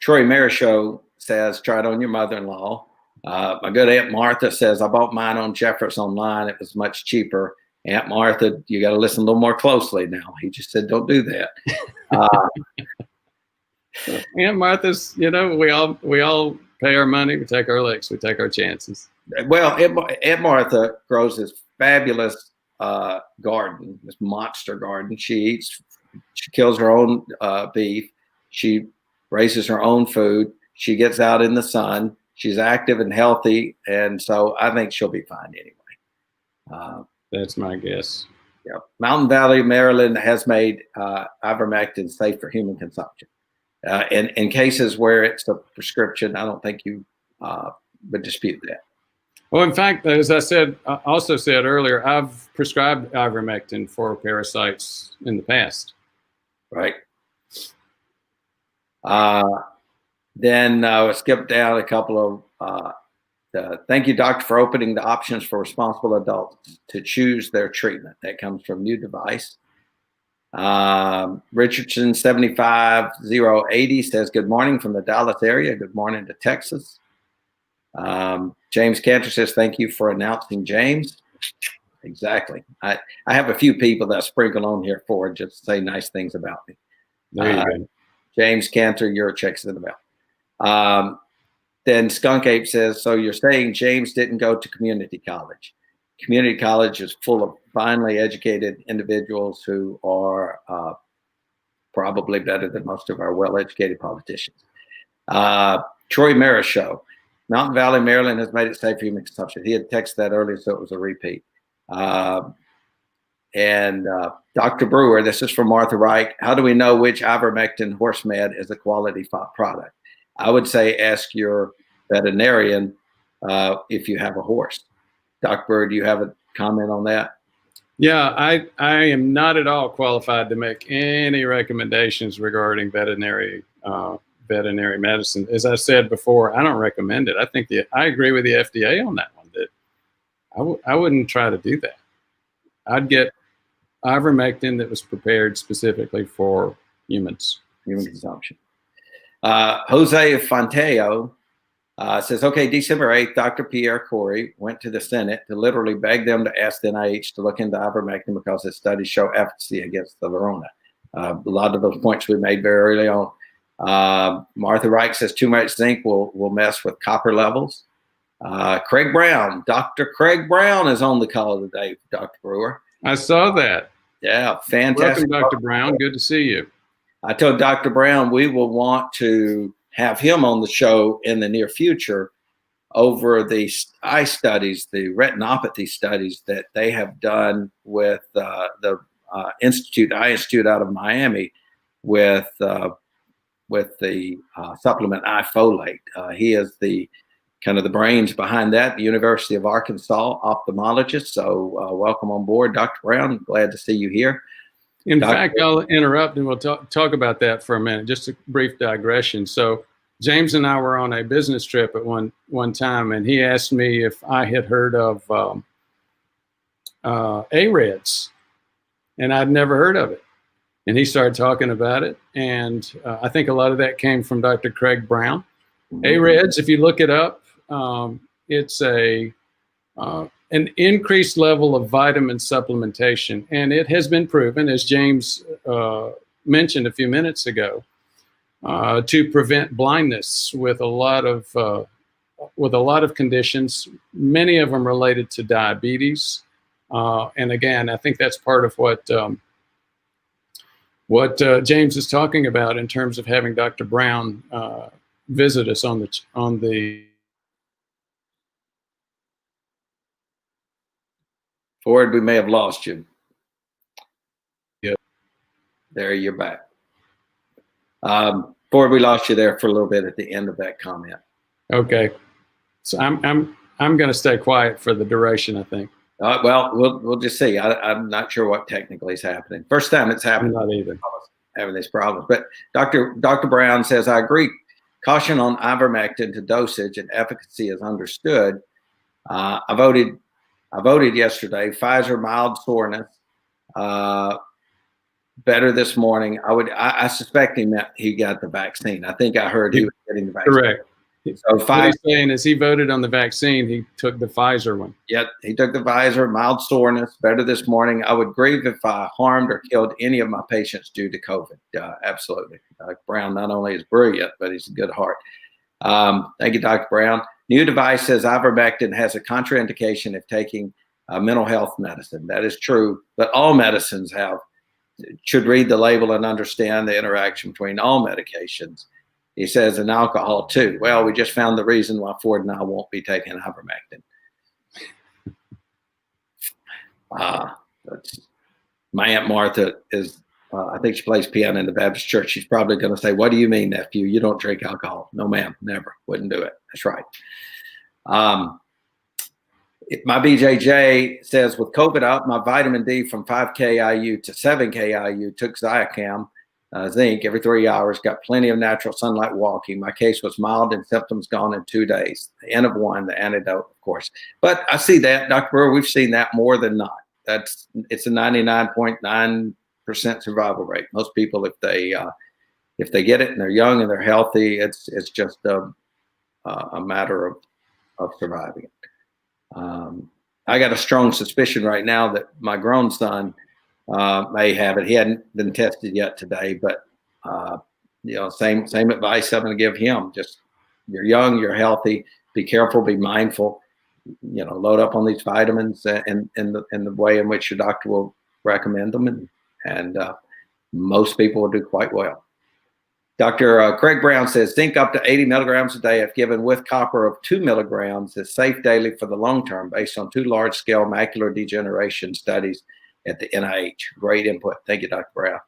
Troy Marichaux says, try it on your mother-in-law. My good Aunt Martha says, I bought mine on Jeffers online. It was much cheaper. Aunt Martha, you got to listen a little more closely now. He just said, don't do that. Aunt Martha's, you know, we all pay our money. We take our licks. We take our chances. Well, Aunt Martha grows this fabulous garden, this monster garden. She kills her own beef. She raises her own food. She gets out in the sun. She's active and healthy. And so I think she'll be fine anyway. That's my guess. Yeah. Mountain Valley, Maryland has made ivermectin safe for human consumption. In cases where it's a prescription, I don't think you would dispute that. Well, in fact, as I also said earlier, I've prescribed ivermectin for parasites in the past. Right. Then we'll skip down a couple of, thank you, doctor, for opening the options for responsible adults to choose their treatment. That comes from New Device. Richardson 75080 says, good morning from the Dallas area. Good morning to Texas. James Cantor says, thank you for announcing James. Exactly. I have a few people that sprinkle on here for just to say nice things about me. There you go. James Cantor, your checks in the mail. Then Skunk Ape says, so you're saying James didn't go to community college. Community college is full of finely educated individuals who are probably better than most of our well-educated politicians. Troy Marichaux, Mountain Valley, Maryland has made it safe for human consumption. He had texted that earlier, so it was a repeat. And Dr. Brewer, this is from Martha Reich. How do we know which ivermectin horse med is a quality product? I would say ask your veterinarian if you have a horse. Dr. Brewer, do you have a comment on that? Yeah, I am not at all qualified to make any recommendations regarding veterinary medicine. As I said before, I don't recommend it. I agree with the FDA on that one. That I wouldn't try to do that. I'd get ivermectin that was prepared specifically for human consumption. Jose Fonteo says, okay, December 8th, Dr. Pierre Corey went to the Senate to literally beg them to ask the NIH to look into ivermectin because its studies show efficacy against the Verona. A lot of those points we made very early on. Martha Reich says too much zinc will mess with copper levels. Craig Brown, Dr. Craig Brown is on the call today, Dr. Brewer. I saw that. Yeah, fantastic. Welcome, Dr. Brown. Good to see you. I told Dr. Brown we will want to have him on the show in the near future over the eye studies, the retinopathy studies that they have done with the Eye Institute out of Miami with the supplement iFolate. He is the kind of the brains behind that, the University of Arkansas ophthalmologist. So welcome on board, Dr. Brown. Glad to see you here. In fact, I'll interrupt and we'll talk about that for a minute. Just a brief digression. So James and I were on a business trip at one time, and he asked me if I had heard of AREDS, and I'd never heard of it. And he started talking about it, and I think a lot of that came from Dr. Craig Brown. AREDS, if you look it up, it's an increased level of vitamin supplementation, and it has been proven, as James mentioned a few minutes ago, to prevent blindness with a lot of conditions, many of them related to diabetes. And again, I think that's part of what James is talking about in terms of having Dr. Brown visit us on the. Ford, we may have lost you. Yeah. There, you're back. Ford, we lost you there for a little bit at the end of that comment. Okay, so I'm going to stay quiet for the duration, I think. Well, we'll just see. I'm not sure what technically is happening. First time it's happened. I'm not either. Having these problems. But Dr. Brown says, I agree. Caution on ivermectin to dosage and efficacy is understood. I voted yesterday. Pfizer, mild soreness. Better this morning. I suspect he meant he got the vaccine. I think I heard he was getting the vaccine. Correct. So what he's saying is he voted on the vaccine. He took the Pfizer one. Yep, he took the Pfizer, mild soreness, better this morning. I would grieve if I harmed or killed any of my patients due to COVID. Absolutely. Dr. Brown not only is brilliant, but he's a good heart. Thank you, Dr. Brown. New device says ivermectin has a contraindication if taking mental health medicine. That is true, but all medicines should read the label and understand the interaction between all medications. He says, and alcohol too. Well, we just found the reason why Ford and I won't be taking ivermectin. My Aunt Martha is, I think she plays piano in the Baptist church. She's probably going to say, what do you mean, nephew? You don't drink alcohol. No, ma'am, never. Wouldn't do it. That's right. My BJJ says, with COVID up, my vitamin D from 5K IU to 7K IU, took Ziacam, zinc every 3 hours, got plenty of natural sunlight walking. My case was mild and symptoms gone in 2 days. The N of 1, the antidote, of course. But I see that, Dr. Brewer, we've seen that more than not. It's a 99.9% survival rate. Most people, if they get it and they're young and they're healthy, it's just a matter of surviving it. I got a strong suspicion right now that my grown son may have it. He hadn't been tested yet today, but same advice I'm going to give him. Just, you're young, you're healthy, be careful, be mindful. Load up on these vitamins and the way in which your doctor will recommend them, and most people will do quite well. Dr. Craig Brown says zinc up to 80 milligrams a day if given with copper of 2 milligrams is safe daily for the long term based on 2 large-scale macular degeneration studies at the NIH. Great input. Thank you, Dr. Brown.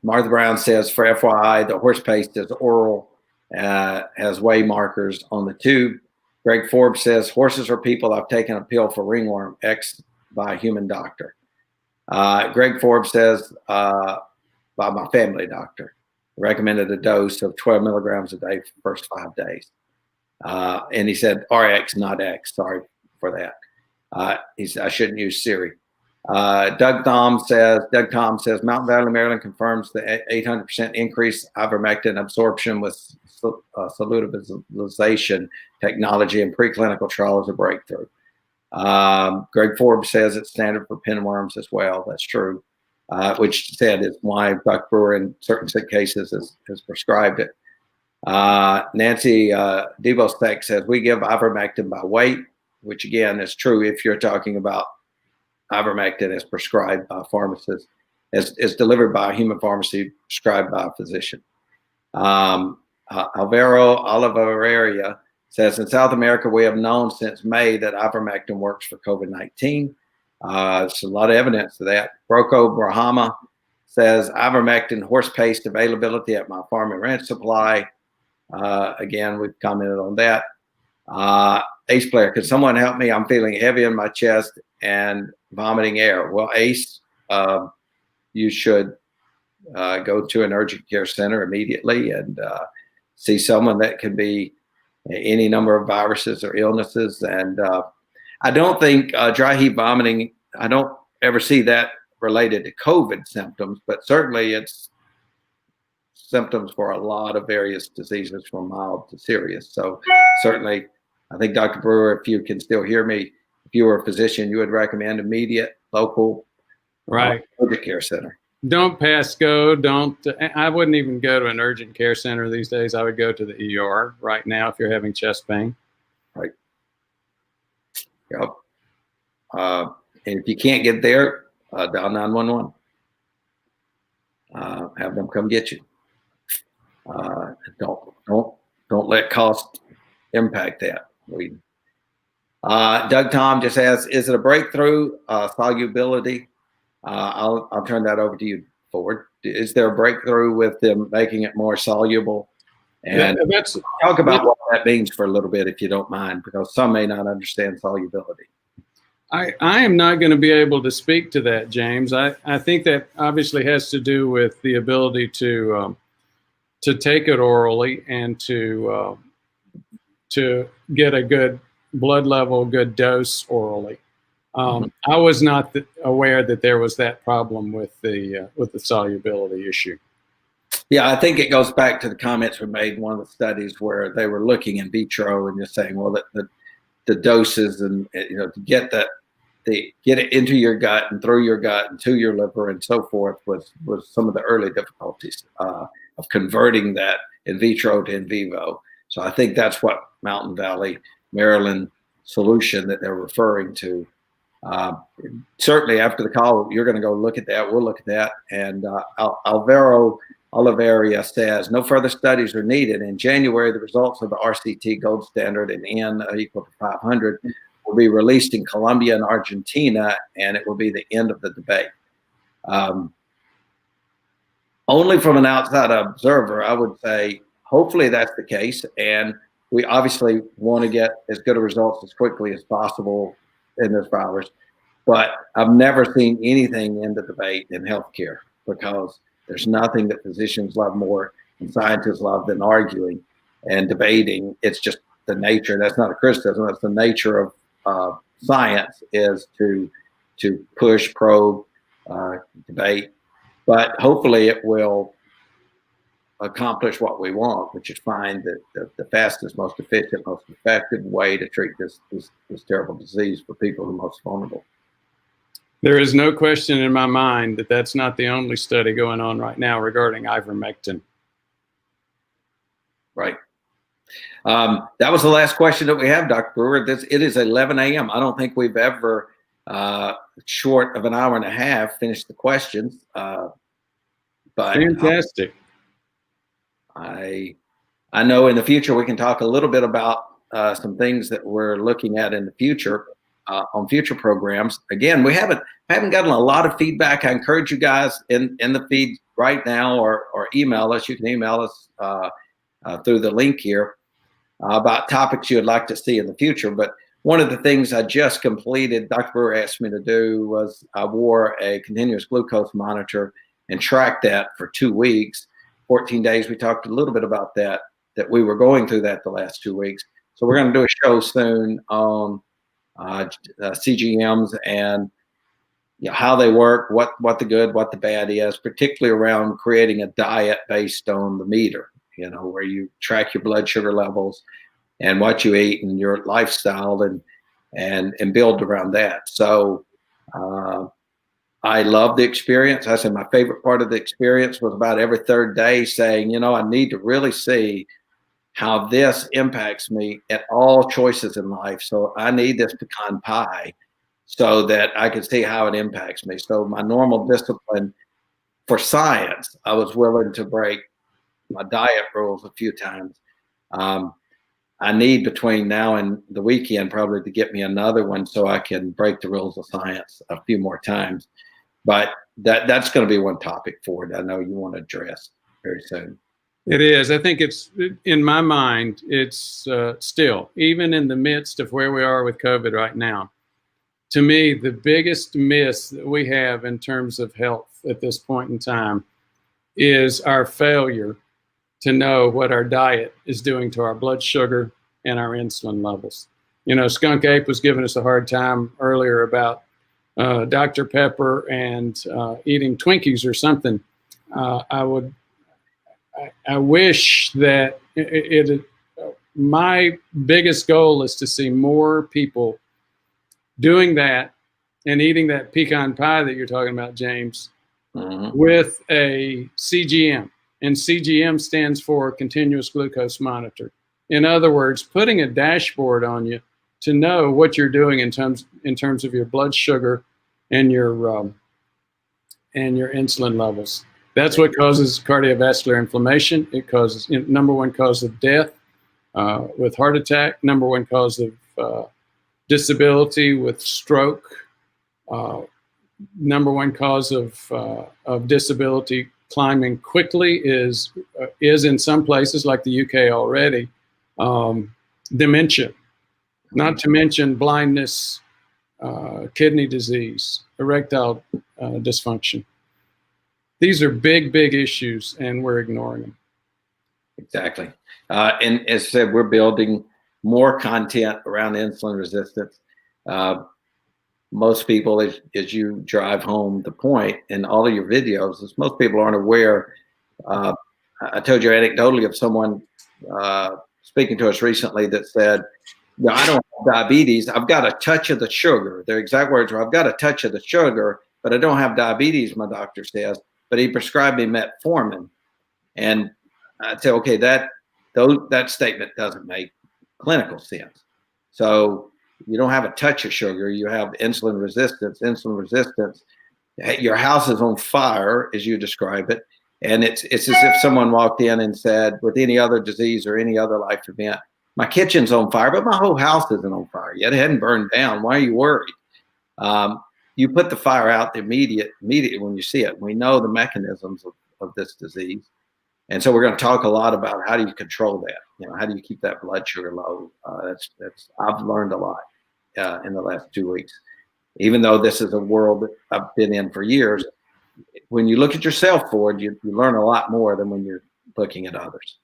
Martha Brown says, for FYI, the horse paste is oral, has weigh markers on the tube. Greg Forbes says, horses are people. I've taken a pill for ringworm, X by a human doctor. Greg Forbes says, by my family doctor, recommended a dose of 12 milligrams a day for the first 5 days. And he said, RX, not X. Sorry for that. He said, I shouldn't use Siri. Doug Tom says, Mountain Valley, Maryland confirms the 800% increase ivermectin absorption with solubilization technology in preclinical trials a breakthrough. Greg Forbes says it's standard for pinworms as well. That's true, which said is why Dr. Brewer in certain sick cases has prescribed it. Nancy Debostek says we give ivermectin by weight, which again is true if you're talking about ivermectin as prescribed by pharmacists, is delivered by a human pharmacy, prescribed by a physician. Alvaro Oliveira says, in South America, we have known since May that ivermectin works for COVID-19. There's a lot of evidence to that. Rocco Brahama says, ivermectin horse paste availability at my farm and ranch supply. Again, we've commented on that. Ace player, could someone help me? I'm feeling heavy in my chest and vomiting air. Well, Ace, you should go to an urgent care center immediately and see someone that could be any number of viruses or illnesses. And I don't think dry heat vomiting, I don't ever see that related to COVID symptoms, but certainly it's symptoms for a lot of various diseases from mild to serious. So certainly, I think Dr. Brewer, if you can still hear me, if you were a physician, you would recommend immediate local urgent care center. Don't pass go. I wouldn't even go to an urgent care center these days. I would go to the ER right now if you're having chest pain. Right. Yep. And if you can't get there, dial 911. Have them come get you. Don't let cost impact that. Doug Tom just asks, is it a breakthrough solubility? I'll turn that over to you, Ford. Is there a breakthrough with them making it more soluble? And talk about what that means for a little bit, if you don't mind, because some may not understand solubility. I am not going to be able to speak to that, James. I think that obviously has to do with the ability to take it orally and to get a good blood level, good dose orally. I was not aware that there was that problem with the solubility issue. Yeah, I think it goes back to the comments we made in one of the studies where they were looking in vitro and just saying, well, the doses and to get it into your gut and through your gut and to your liver and so forth was some of the early difficulties of converting that in vitro to in vivo. So I think that's what Mountain Valley, Maryland solution that they're referring to. Certainly after the call, you're going to go look at that. We'll look at that. And Alvaro Oliveira says, no further studies are needed. In January, the results of the RCT gold standard in N equal to 500 will be released in Colombia and Argentina, and it will be the end of the debate. Only from an outside observer, I would say, hopefully that's the case. And we obviously want to get as good a results as quickly as possible in this virus. But I've never seen anything in the debate in healthcare, because there's nothing that physicians love more and scientists love than arguing and debating. It's just the nature. That's not a criticism. That's the nature of science, is to push, probe, debate. But hopefully it will accomplish what we want, which is find the fastest, most efficient, most effective way to treat this terrible disease for people who are most vulnerable. There is no question in my mind that that's not the only study going on right now regarding ivermectin. Right. That was the last question that we have, Dr. Brewer. It is 11 a.m. I don't think we've ever, short of an hour and a half, finished the questions. But Fantastic. I know in the future we can talk a little bit about some things that we're looking at in the future on future programs. Again, we haven't gotten a lot of feedback. I encourage you guys in the feed right now or email us. You can email us through the link here about topics you'd like to see in the future. But one of the things I just completed, Dr. Brewer asked me to do, was I wore a continuous glucose monitor and tracked that for 2 weeks, 14 days. We talked a little bit about that we were going through that the last 2 weeks. So we're going to do a show soon on CGMs and how they work, what the good, what the bad is, particularly around creating a diet based on the meter, where you track your blood sugar levels and what you eat and your lifestyle and build around that. So I love the experience. I said my favorite part of the experience was about every third day saying, I need to really see how this impacts me at all choices in life. So I need this pecan pie so that I can see how it impacts me. So my normal discipline for science, I was willing to break my diet rules a few times. I need between now and the weekend probably to get me another one so I can break the rules of science a few more times. But that's going to be one topic for it. I know you want to address very soon. It is. I think it's, in my mind, it's still, even in the midst of where we are with COVID right now, to me, the biggest miss that we have in terms of health at this point in time is our failure to know what our diet is doing to our blood sugar and our insulin levels. Skunk Ape was giving us a hard time earlier about Dr. Pepper and eating Twinkies or something. I wish that my biggest goal is to see more people doing that and eating that pecan pie that you're talking about, James, with a CGM. And CGM stands for continuous glucose monitor. In other words, putting a dashboard on you to know what you're doing in terms of your blood sugar and your insulin levels. That's what causes cardiovascular inflammation. It causes number one cause of death with heart attack, number one cause of disability with stroke, number one cause of disability climbing quickly is in some places like the UK already, dementia, not to mention blindness, kidney disease, erectile dysfunction. These are big, big issues, and we're ignoring them. Exactly. And as I said, we're building more content around insulin resistance. Most people, as you drive home the point in all of your videos, is most people aren't aware. I told you anecdotally of someone speaking to us recently that said, I don't have diabetes. I've got a touch of the sugar. Their exact words were, I've got a touch of the sugar, but I don't have diabetes, my doctor says. But he prescribed me metformin. And I'd say, okay, that statement doesn't make clinical sense. So you don't have a touch of sugar, you have insulin resistance. Insulin resistance, your house is on fire, as you describe it. And it's as if someone walked in and said, with any other disease or any other life event, my kitchen's on fire, but my whole house isn't on fire yet. It hadn't burned down. Why are you worried? You put the fire out immediately when you see it. We know the mechanisms of this disease. And so we're going to talk a lot about how do you control that? How do you keep that blood sugar low? I've learned a lot in the last 2 weeks. Even though this is a world that I've been in for years, when you look at yourself, Ford, you learn a lot more than when you're looking at others.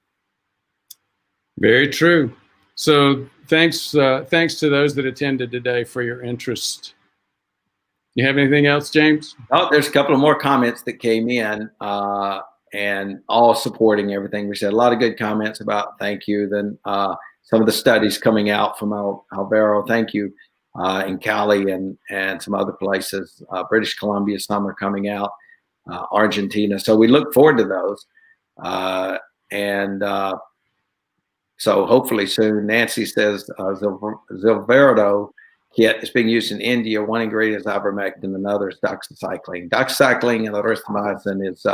Very true. So thanks to those that attended today for your interest. You have anything else, James? Oh, there's a couple of more comments that came in. And all supporting everything we said. A lot of good comments about thank you. Then some of the studies coming out from Alvaro, thank you, in Cali and some other places. British Columbia, some are coming out, Argentina. So we look forward to those. And So hopefully soon. Nancy says Zilverdo kit is being used in India. One ingredient is ivermectin, another is doxycycline. Doxycycline and erythromycin is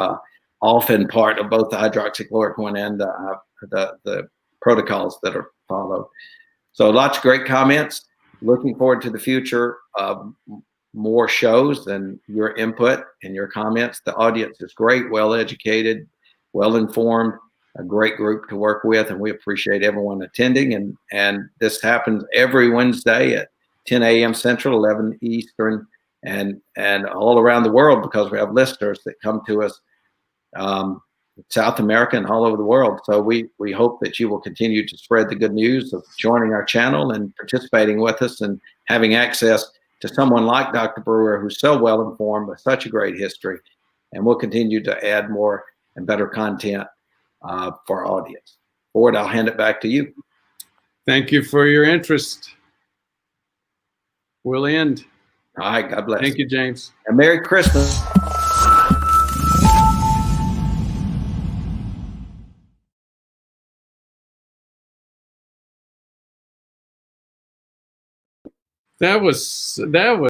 often part of both the hydroxychloroquine and the protocols that are followed. So lots of great comments. Looking forward to the future of more shows and your input and your comments. The audience is great, well educated, well informed, a great group to work with, and we appreciate everyone attending. And this happens every Wednesday at 10 a.m. Central, 11 Eastern, and all around the world, because we have listeners that come to us South America and all over the world. So we hope that you will continue to spread the good news of joining our channel and participating with us and having access to someone like Dr. Brewer, who's so well informed with such a great history. And we'll continue to add more and better content for our audience. Ford, I'll hand it back to you. Thank you for your interest. We'll end. All right, God bless. Thank you, James. And Merry Christmas. That was